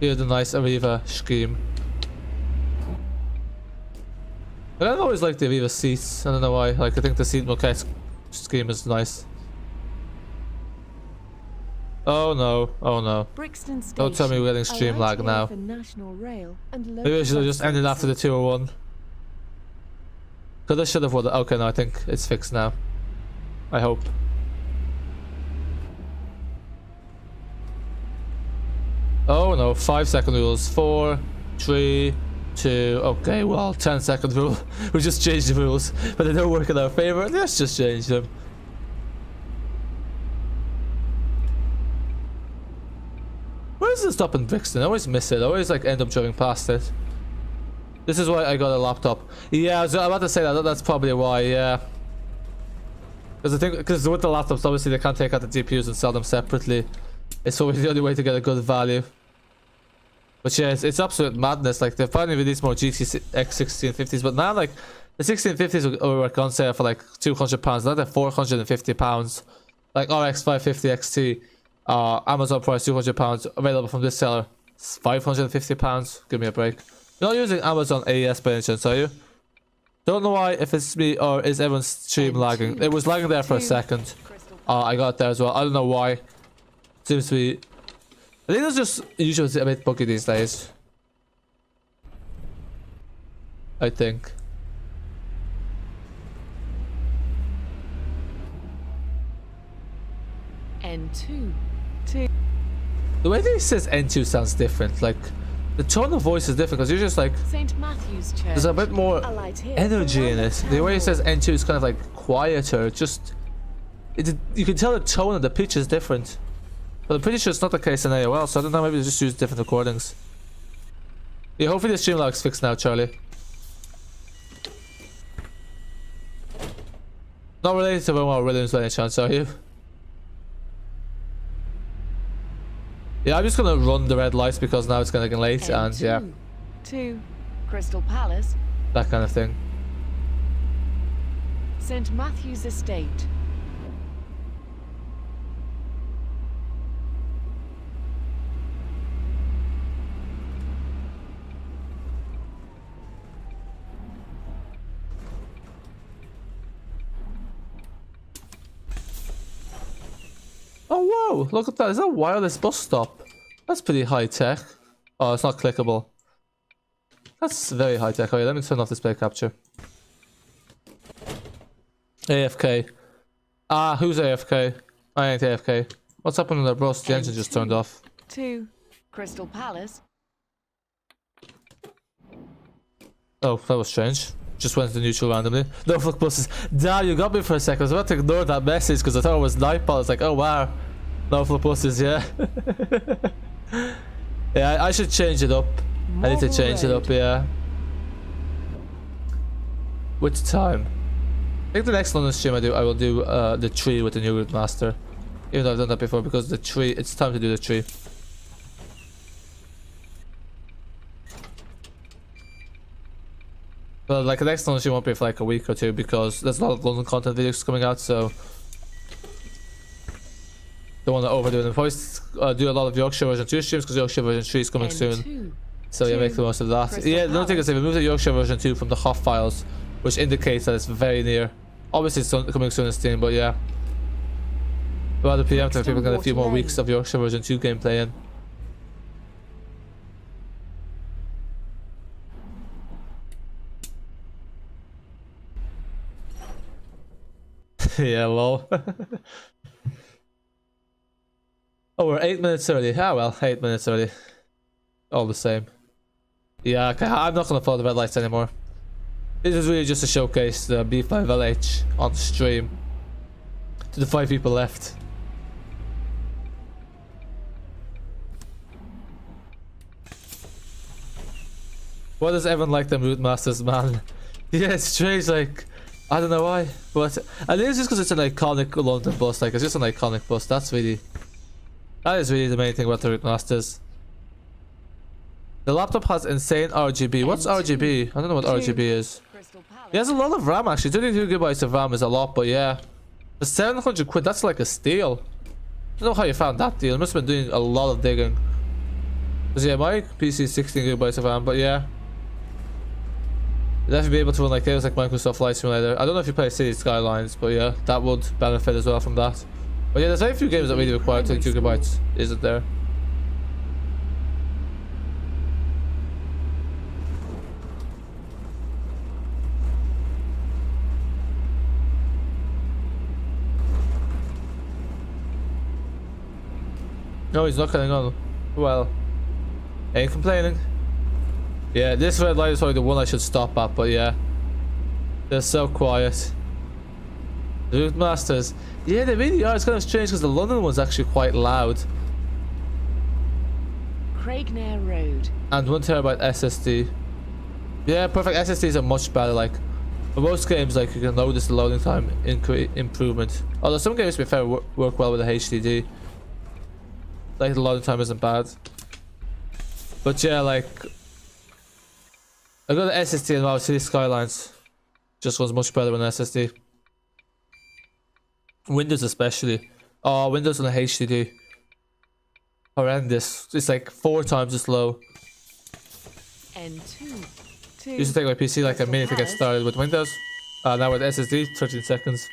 Yeah, the nice Arriva scheme. But I don't always like the Arriva seats. I don't know why. Like I think the seat moquette scheme is nice. Oh no, oh no. Brixton Station, don't tell me we're getting stream lag now. Maybe I should have just ended after the 201. Because I should have won. Okay, no, I think it's fixed now. I hope. Oh no, 5-second rules. 4, 3, 2. Okay, well, 10-second rule. We just changed the rules, but they don't work in our favor. Let's just change them. Where does it stop in Brixton? I always miss it. I always like end up driving past it. This is why I got a laptop. Yeah, I was about to say that. That's probably why. Yeah. Because I think because with the laptops, obviously they can't take out the GPUs and sell them separately. It's always the only way to get a good value. But yeah, it's absolute madness. Like they're finally released more GTX 1650s, but now like the 1650s were on sale for like £200. Now they're £450. Like RX 550 XT, Amazon price £200, available from this seller. It's £550. Give me a break. You're not using Amazon AES by any chance, are you? Don't know why, if it's me or is everyone's stream lagging. It was lagging there for a second. I got it there as well. I don't know why. Seems to be... I think it's just usually a bit buggy these days. I think. N2 to... The way that he says N2 sounds different. Like, the tone of voice is different because you're just like... St. Matthew's Church. There's a bit more energy in it. The way he says N2 is kind of like quieter. Just... you can tell the tone and the pitch is different. But I'm pretty sure it's not the case in AOL, so I don't know, maybe they just use different recordings. Yeah, hopefully the stream lag's fixed now, Charlie. Not related to Romeo Williams by any chance, are you? Yeah, I'm just gonna run the red lights because now it's gonna get late and yeah. To Crystal Palace. That kind of thing. St. Matthew's Estate. Oh whoa, look at that. Is that a wireless bus stop? That's pretty high tech. Oh, it's not clickable. That's very high tech. Oh yeah, let me turn off display capture. AFK. Ah, who's AFK? I ain't AFK. What's happened with our bus? The engine just turned off. 2 Crystal Palace. Oh, that was strange. Just went to neutral randomly. No fuck buses. Damn, you got me for a second. I was about to ignore that message because I thought it was nightfall. It's like, oh wow. No fuck buses, yeah. Yeah, I should change it up. I need to change it up, yeah. Which time? I think the next London stream I will do the tree with the new route master. Even though I've done that before, because the tree, it's time to do the tree. But like the next London stream won't be for like a week or two because there's a lot of London content videos coming out, so don't want to overdo it. And probably do a lot of Yorkshire version 2 streams because Yorkshire version 3 is coming soon. So yeah, make the most of that. Crystal Yeah, the other thing is they Palace. removed the Yorkshire version 2 from the HOF files, which indicates that it's very near. Obviously it's coming soon in Steam, but yeah. About the PM time, people get a few more weeks of Yorkshire version 2 gameplay in. Yeah, lol. Oh, we're 8 minutes early. Ah well, 8 minutes early. All the same. Yeah, okay, I'm not gonna follow the red lights anymore. This is really just to showcase the B5LH on stream to the 5 people left. Why does everyone like them route masters, man? Yeah, it's strange, like, I don't know why, but I think it's just because it's an iconic London bus, like, it's just an iconic bus, that is really the main thing about the route masters. The laptop has insane RGB. What's RGB? I don't know what RGB is. Crystal Palace. He has a lot of RAM actually. 32 gigabytes of RAM is a lot, but yeah. For 700 quid, that's like a steal. I don't know how you found that deal. You must have been doing a lot of digging. Because yeah, my PC is 16 gigabytes of RAM, but yeah. You'd have to be able to run like games like Microsoft Flight Simulator. I don't know if you play City Skylines, but yeah, that would benefit as well from that. But yeah, there's very few games that really require 32 gigabytes, isn't there? No, he's not getting on. Well, ain't complaining. Yeah, this red light is probably the one I should stop at, but yeah. They're so quiet. The route masters. Yeah, they really are. It's kind of strange because the London one's actually quite loud. Craignair Road. And 1 terabyte SSD. Yeah, perfect. SSDs are much better. Like, for most games, like, you can notice the loading time improvement. Although some games, to be fair, work well with the HDD. Like, the loading time isn't bad. But yeah, like, I got an SSD and wow, City Skylines just was much better than SSD. Windows especially. Oh, Windows on a HDD. Horrendous. It's like 4 times as slow. N2. Used to take my PC like a minute to get started with Windows. Now with SSD, 13 seconds.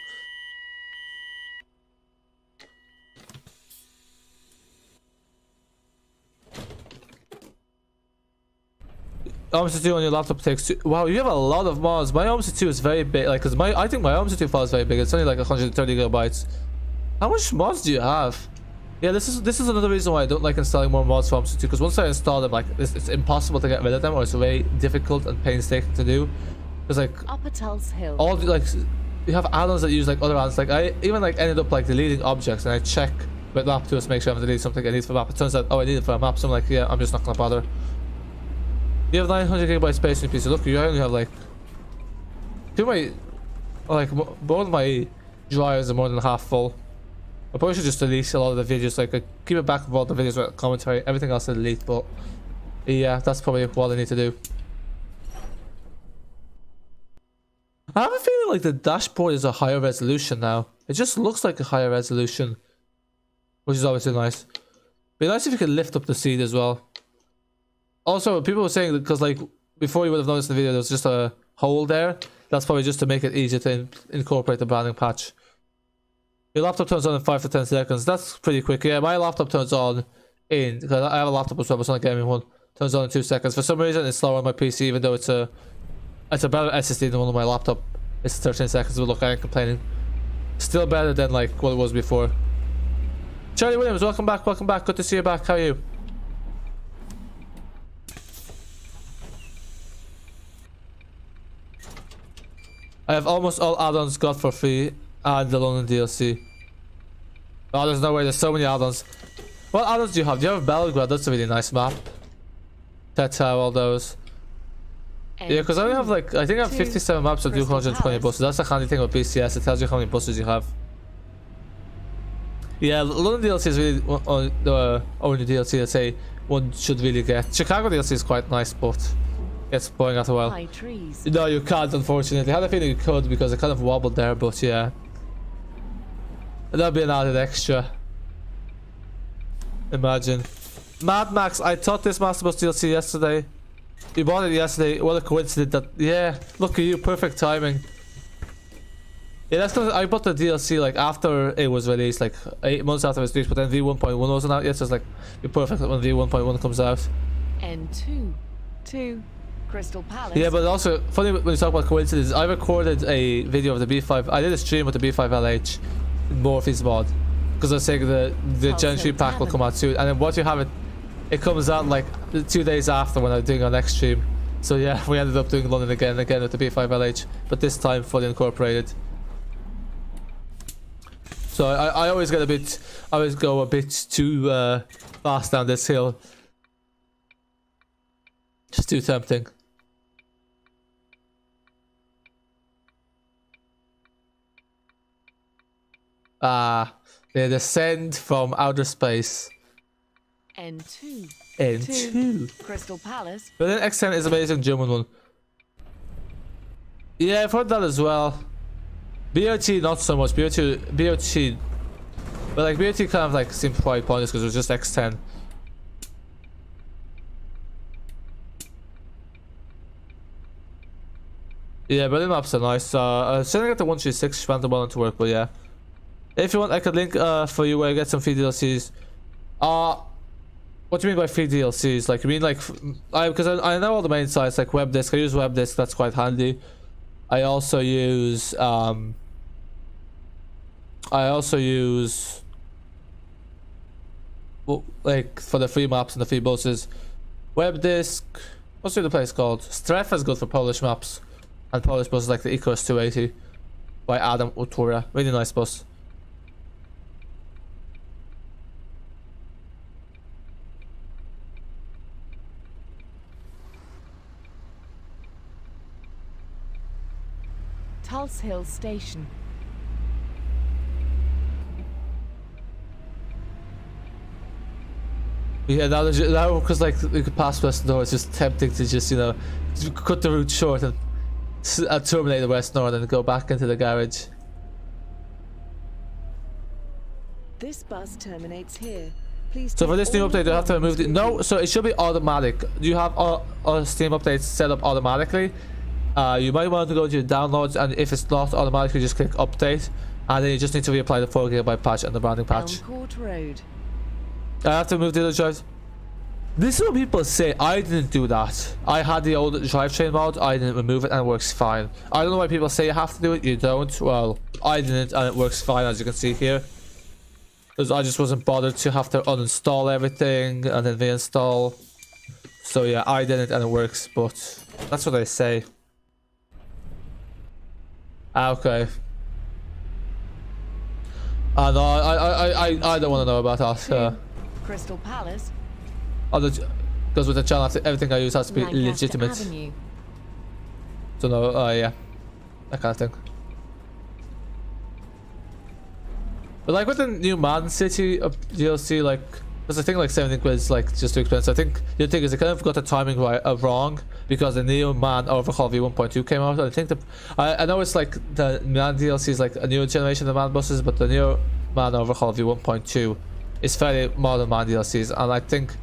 Omsi 2 on your laptop takes 2. Wow, you have a lot of mods. My Omsi 2 is very big. Like, cause I think my Omsi 2 file is very big. It's only like 130 gigabytes. How much mods do you have? Yeah, this is another reason why I don't like installing more mods for Omsi 2. Because once I install them, like, it's impossible to get rid of them, or it's very difficult and painstaking to do. Because like, Upper Tulse Hill. all the, like, you have add-ons that use like other add-ons. Like, I even like ended up like deleting objects, and I check with map tools to make sure I haven't deleted something I need for map. It turns out, oh, I need it for a map. So I'm like, yeah, I'm just not gonna bother. You have 900 gigabyte space in your PC. Look, you only have like both my drives are more than half full. I probably should just delete a lot of the videos. Like, I keep it back of all the videos with commentary. Everything else I delete. But yeah, that's probably what I need to do. I have a feeling like the dashboard is a higher resolution now. It just looks like a higher resolution, which is obviously nice. Be nice if you could lift up the seat as well. Also, people were saying that because, like, before you would have noticed in the video, there was just a hole there. That's probably just to make it easier to incorporate the branding patch. Your laptop turns on in 5 to 10 seconds. That's pretty quick. Yeah, my laptop turns on in, because I have a laptop as well, but it's not gaming one. Turns on in 2 seconds. For some reason, it's slower on my PC, even though it's a better SSD than one on my laptop. It's 13 seconds, but look, I ain't complaining. Still better than like what it was before. Charlie Williams, welcome back, welcome back. Good to see you back. How are you? I have almost all add-ons got for free and the London DLC. Oh, there's no way, there's so many add-ons. What add-ons do you have? Do you have Belgrade? That's a really nice map. Teta, all those. Yeah, because I only have like, I think I have 57 maps of 220 buses. That's the handy thing with BCS, it tells you how many buses you have. Yeah, London DLC is really the only DLC that say one should really get. Chicago DLC is quite nice, but gets boring after a while. High trees. No, you can't, unfortunately. I had a feeling you could because it kind of wobbled there, but yeah. That'd be an added extra. Imagine. Mad Max, I taught this Masterbus DLC yesterday. You bought it yesterday. What a coincidence that. Yeah, look at you, perfect timing. Yeah, that's because I bought the DLC like after it was released, like 8 months after it was released, but then v1.1 wasn't out yet, so it's like, you're perfect when v1.1 comes out. N2 to Crystal Palace. Yeah, but also, funny when you talk about coincidence, I recorded a video of the B5, I did a stream with the B5LH in Morphe's mod, because I was saying the Gen 3 pack will come out soon, and then what you have it comes out like 2 days after when I'm doing our next stream. So yeah, we ended up doing London again with the B5LH, but this time fully incorporated. So I always get a bit, I always go a bit too fast down this hill. Just too tempting. Ah, the descent from outer space. N2 N2. Crystal Palace. But then X10 is amazing German one. Yeah, I've heard that as well. BOT not so much. BOT, but like BOT kind of like seemed quite pointless because it was just X10. Yeah, Berlin maps are nice. I'm still gonna get the 136 Phantom Ball to work, but yeah. If you want, I could link for you where I get some free DLCs. What do you mean by free DLCs? Like, you mean like, because I know all the main sites like WebDisk. I use WebDisk. That's quite handy. I also use well, like for the free maps and the free buses, WebDisk. What's the other place called? Stref is good for Polish maps and Polish buses like the Ecos 280 by Adam Utura. Really nice bus. Tulse Hill Station. Yeah, now because like you could pass West North, it's just tempting to just, you know, cut the route short and terminate the West North and go back into the garage. This bus terminates here. Please. So for this new update, do you have to remove the... No, so it should be automatic. Do you have all Steam updates set up automatically? You might want to go to your downloads, and if it's not automatically, just click update, and then you just need to reapply the 4GB patch and the branding patch. Elm Court Road. I have to move the other drives. This is what people say. I didn't do that. I had the old drivetrain mod. I didn't remove it, and it works fine. I don't know why people say you have to do it. You don't. Well, I didn't, and it works fine, as you can see here. Because I just wasn't bothered to have to uninstall everything and then reinstall. So yeah, I didn't, and it works. But that's what I say. Okay. No, I don't want to know about that. Crystal Palace. Because with the channel, everything I use has to be Lancaster legitimate. Avenue. So no, yeah, that kind of thing. But like with the new Man City DLC, like, because I think like 17 quid is like just too expensive. I think the thing is they kind of got the timing right wrong, because the Neo Man Overhaul v1.2 came out. And I think I know it's like the Man DLC is like a newer generation of Man buses, but the Neo Man Overhaul v1.2 is fairly modern Man DLCs, and I think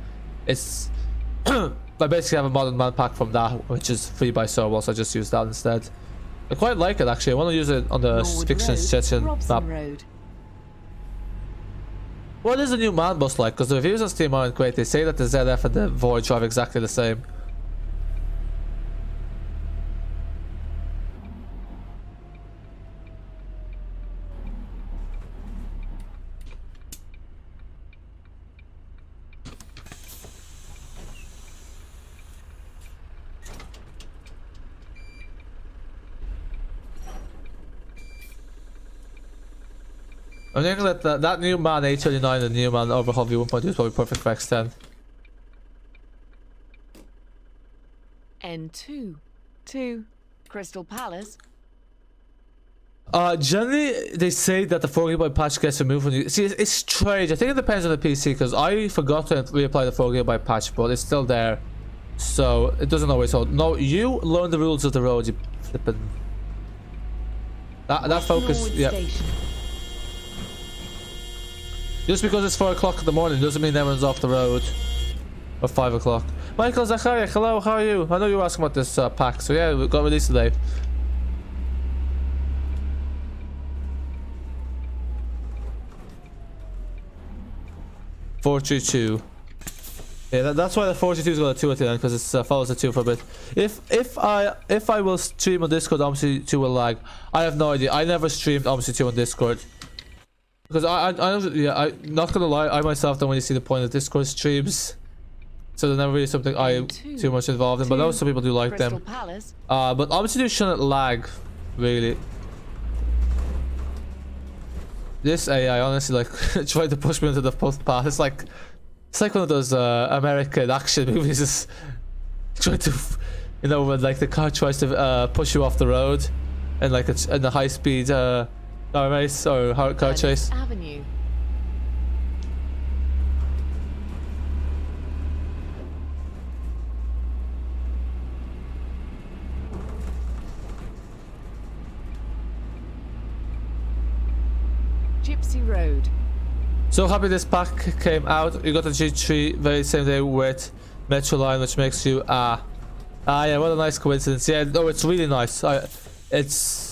it's I basically have a modern Man pack from that, which is free by Sobol, so I just use that instead. I quite like it actually. I want to use it on the Norwood Fiction Road, Session Robson map. Road. What is the new man bus like? Because the reviews on Steam aren't great. They say that the ZF and the Voith drive exactly the same. I'm thinking that that new man 839 and the new man overhaul v1.2 is probably perfect for X10. N2 to Crystal Palace. Generally they say that the 4GB patch gets removed when you see. It's strange. I think it depends on the PC because I forgot to reapply the 4GB patch, but it's still there, so it doesn't always hold. No, you learn the rules of the road. You flippin'. That focus. Norwood Yeah. Station. Just because it's 4 o'clock in the morning doesn't mean everyone's off the road. Or 5 o'clock. Michael Zachariah, hello, how are you? I know you were asking about this pack, so yeah, we got released today. $422. Yeah, that's why the 422's got a 2 at the end, because it follows the 2 for a bit. If I will stream on Discord, Omsi 2 will lag. I have no idea. I never streamed Omsi 2 on Discord. Because I'm not gonna lie, I myself don't really see the point of Discord streams, so they're never really something I'm too much involved in. But I know some people do like Crystal them. Palace. But obviously, shouldn't lag, really. This AI honestly like tried to push me into the path. It's like one of those American action movies. Just trying to, you know, when like the car tries to push you off the road, and like it's in a high speed car race or car chase. Avenue. Gypsy Road. So happy this pack came out. You got the G3 very same day with Metro Line, which makes you yeah, what a nice coincidence. Yeah, no, it's really nice. It's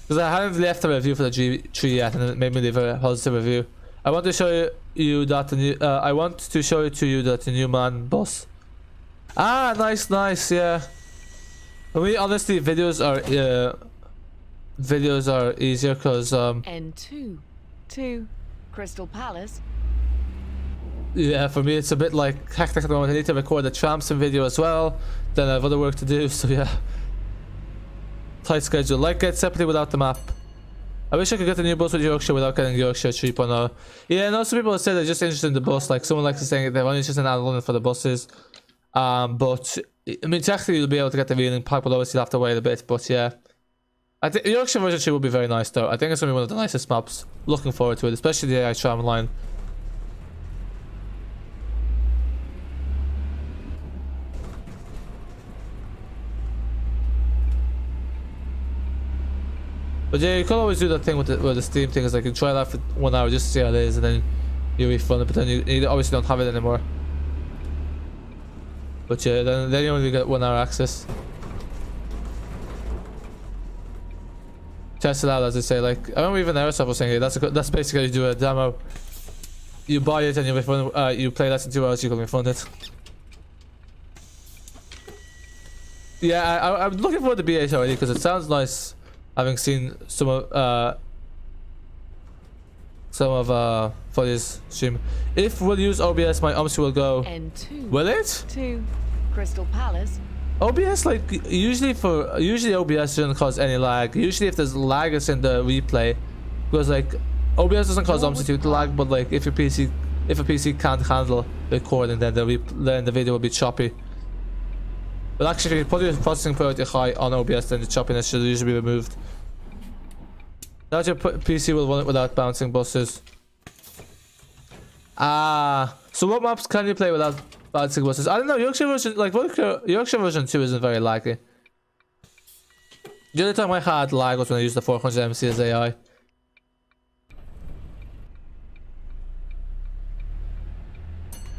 because I hadn't left a review for the G3 yet, and it made me leave a positive review. I want to show you that the new that the new man boss. Nice, yeah. For me, honestly, videos are easier because N2 to Crystal Palace. yeah, for me it's a bit like hectic at the moment. I need to record the Tramson video as well. Then I have other work to do, so yeah. Tight schedule. Like get separately without the map. I wish I could get the new bus with Yorkshire without getting Yorkshire 3.0. Yeah, no, some people say they're just interested in the bus. Like someone likes to say they're only interested in Addon London for the buses. But I mean, technically you'll be able to get the reeling pack, but obviously you'll have to wait a bit. But yeah, I think Yorkshire version 2 will be very nice though. I think it's gonna be one of the nicest maps. Looking forward to it, especially the AI tram line. But yeah, you can always do that thing with the Steam thing. Is like you try that for 1 hour just to see how it is, and then you refund it. But then you obviously don't have it anymore. But yeah, then you only get 1 hour access. Test it out, as they say. Like I remember even Aerosoft was saying, hey, that's basically how you do a demo. You buy it and you refund. You play less than 2 hours, you can refund it. Yeah, I'm looking forward to B8 already because it sounds nice. Having seen some of Fuddy's stream. If we'll use OBS, my Omsi will go. N2 Will it? to Crystal Palace. OBS, like usually OBS doesn't cause any lag. Usually if there's lag, it's in the replay, because like OBS doesn't cause Omsi to lag, but like if a PC can't handle recording, then the video will be choppy. But actually, if you put your processing priority high on OBS, then the choppiness should usually be removed. Now your PC will run it without bouncing buses. So what maps can you play without bouncing buses? I don't know. Yorkshire version 2 isn't very laggy. The only time I had lag was when I used the 400 MC as AI.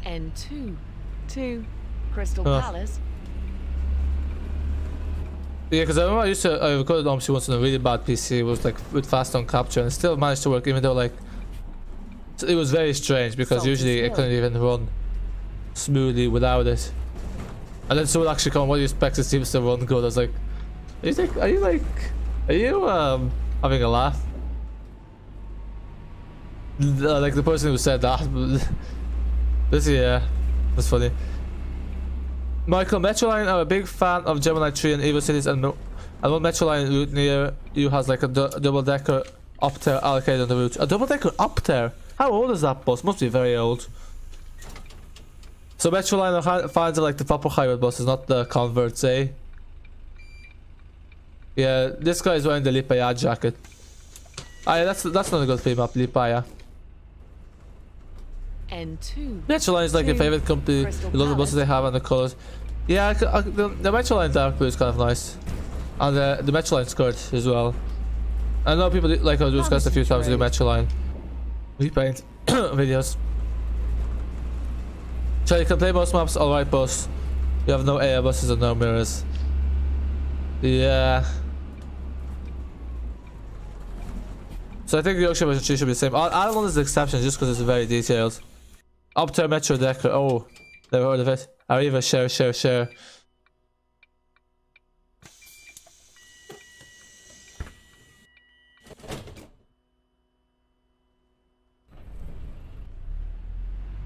N2 to Crystal Palace. Yeah, because I remember I recorded Omsi once on a really bad PC. It was like with fast on capture and it still managed to work, even though like So it was very strange because Salty usually it Hill. couldn't even run smoothly without it. And then someone actually come, what do you expect? It seems to run good. I was like, are you having a laugh? Like the person who said that. Yeah, that's funny. Michael, Metroline are a big fan of Gemini 3 and Evo Cities, and one Metroline route near you has like a double-decker Opter allocated on the route. A double-decker Opter? How old is that bus? Must be very old. So Metroline finds like the proper hybrid buses, not the converts, eh? Yeah, this guy is wearing the Lipaya jacket. Ah, yeah, that's not a good theme up, Lipaya. N2. Metroline is like your favorite company. Crystal The other buses they Palace. have and the colors. Yeah, the Metroline dark blue is kind of nice, and the Metroline skirt as well. I know people like I've discussed a few times the Metroline repaint videos. So you can play most maps, alright, boss. You have no air buses and no mirrors. Yeah. So I think the Yorkshire version 3 should be the same. Addon London is the exception just because it's very detailed. Opter Metro Decker. Oh, never heard of it. Arriva, share.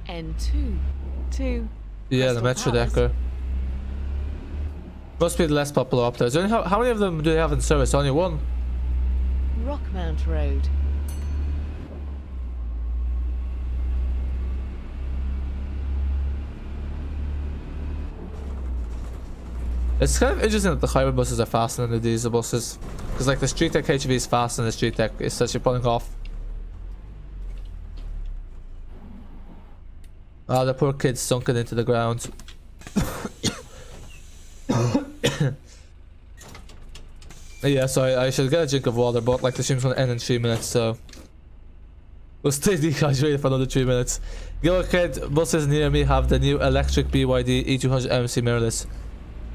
N2. 2. Yeah, the Crystal Metro Palace. Decker. Must be the less popular Opters. How many of them do they have in service? Only one? Rockmount Road. It's kind of interesting that the hybrid buses are faster than the diesel buses. Because like the Streetdeck HV is faster than the Streetdeck. It's such a pulling off. Ah, the poor kid sunk it into the ground. Yeah, so I should get a drink of water, but like the stream's gonna end in 3 minutes, so we'll stay dehydrated for another 3 minutes. Go kid, buses near me have the new electric BYD E200 MC mirrorless.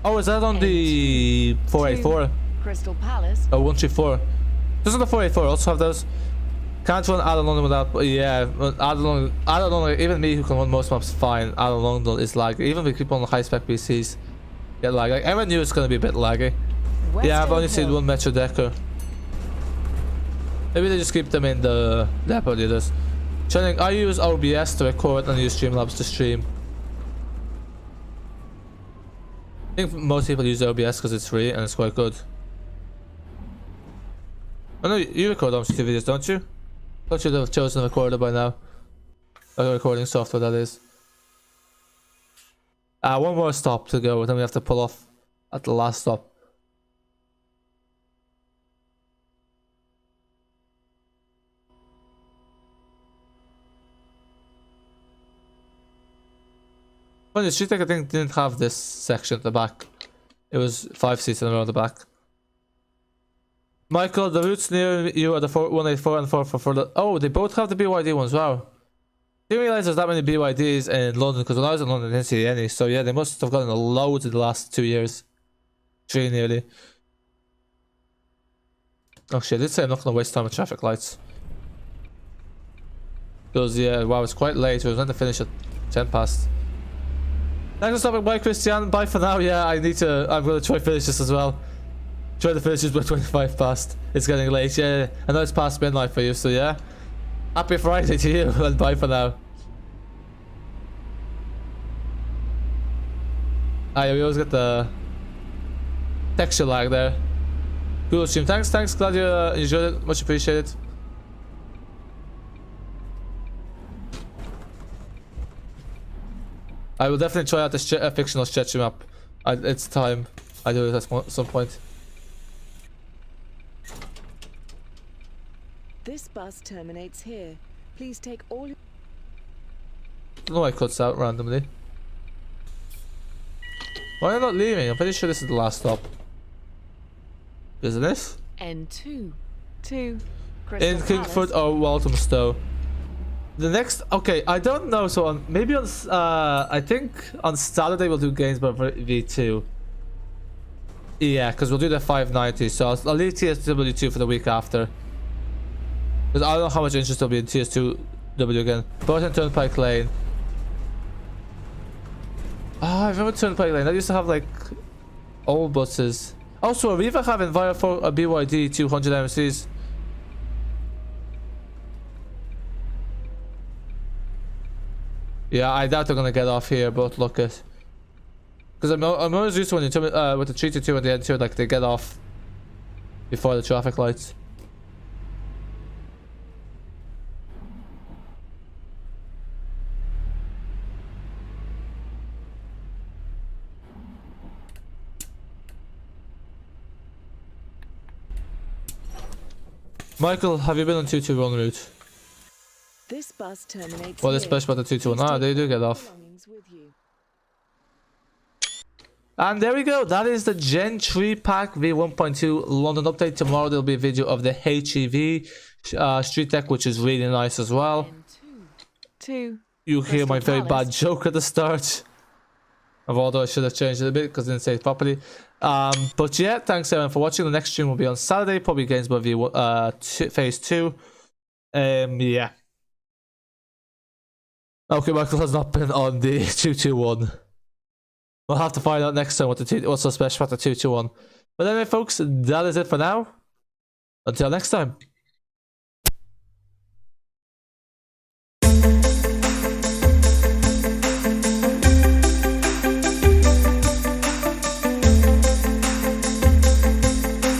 Oh, is that on the 484? Crystal Palace. Oh, 134. Doesn't the 484 also have those? Can't run Addon London without, but yeah, Addon London, even me who can run most maps fine, Addon London is laggy. Even with people on the high spec PCs get laggy. Like, everyone knew it's gonna be a bit laggy. Yeah, I've only seen one Metro Decker. Maybe they just keep them in the depot dealers. Channing, I use OBS to record and use Streamlabs to stream. I think most people use OBS because it's free and it's quite good. I know you record Omsi videos, don't you? Thought you'd have chosen a recorder by now. Like a recording software, that is. One more stop to go, then we have to pull off at the last stop. Well, the Streetdeck I think didn't have this section at the back. It was 5 seats in a row at the back. Michael, the routes near you are the 184 and 444. Oh, they both have the BYD ones. Wow. Didn't realize there's that many BYDs in London because when I was in London I didn't see any. So yeah, they must have gotten loads in the last 2 years. 3 nearly. Oh shit, I did say I'm not going to waste time with traffic lights. Because yeah, wow, it's quite late. We were meant to finish at 10 past. Thanks for stopping by, Christian. Bye for now. Yeah, I'm going to try finish this as well. Try to finish this by 25 past. It's getting late. Yeah, I know it's past midnight for you, so yeah. Happy Friday to you, and bye for now. Yeah, we always get the texture lag there. Cool stream. Thanks. Glad you enjoyed it. Much appreciated. I will definitely try out this fictional stretchy map. It's time I do it at some point. This bus terminates here. Please take all your... I don't know why it cuts out randomly. Why are you not leaving? I'm pretty sure this is the last stop. Isn't this? N2. 2. Crystal In Kingford Palace. or Walthamstow. The next, okay, I don't know. So on maybe on I think on Saturday we'll do Gainsborough V2. Yeah, because we'll do the 590. So I'll leave TSW2 for the week after. Because I don't know how much interest there'll be in TS2 W again. Burton Turnpike Lane. Ah, I remember Turnpike Lane. I used to have like old buses. Also, are we even having via for a BYD 200 MCs? Yeah, I doubt they're gonna get off here, but look at. Because I'm always used to when you with the 322 and the N2, like they get off before the traffic lights. Michael, have you been on 221 route? This bus terminates What is here. special about the 221? Ah, they do get off. Belongings with you. And there we go. That is the Gen 3 pack v1.2 London update. Tomorrow there'll be a video of the HEV Streetdeck, which is really nice as well. Two. You hear my very Crystal bad joke at the start. Although I should have changed it a bit because I didn't say it properly. But yeah, thanks everyone for watching. The next stream will be on Saturday, probably Games by Phase 2. Yeah. Okay, Michael has not been on the 221. We'll have to find out next time what's so special about the 221. But anyway, folks, that is it for now. Until next time.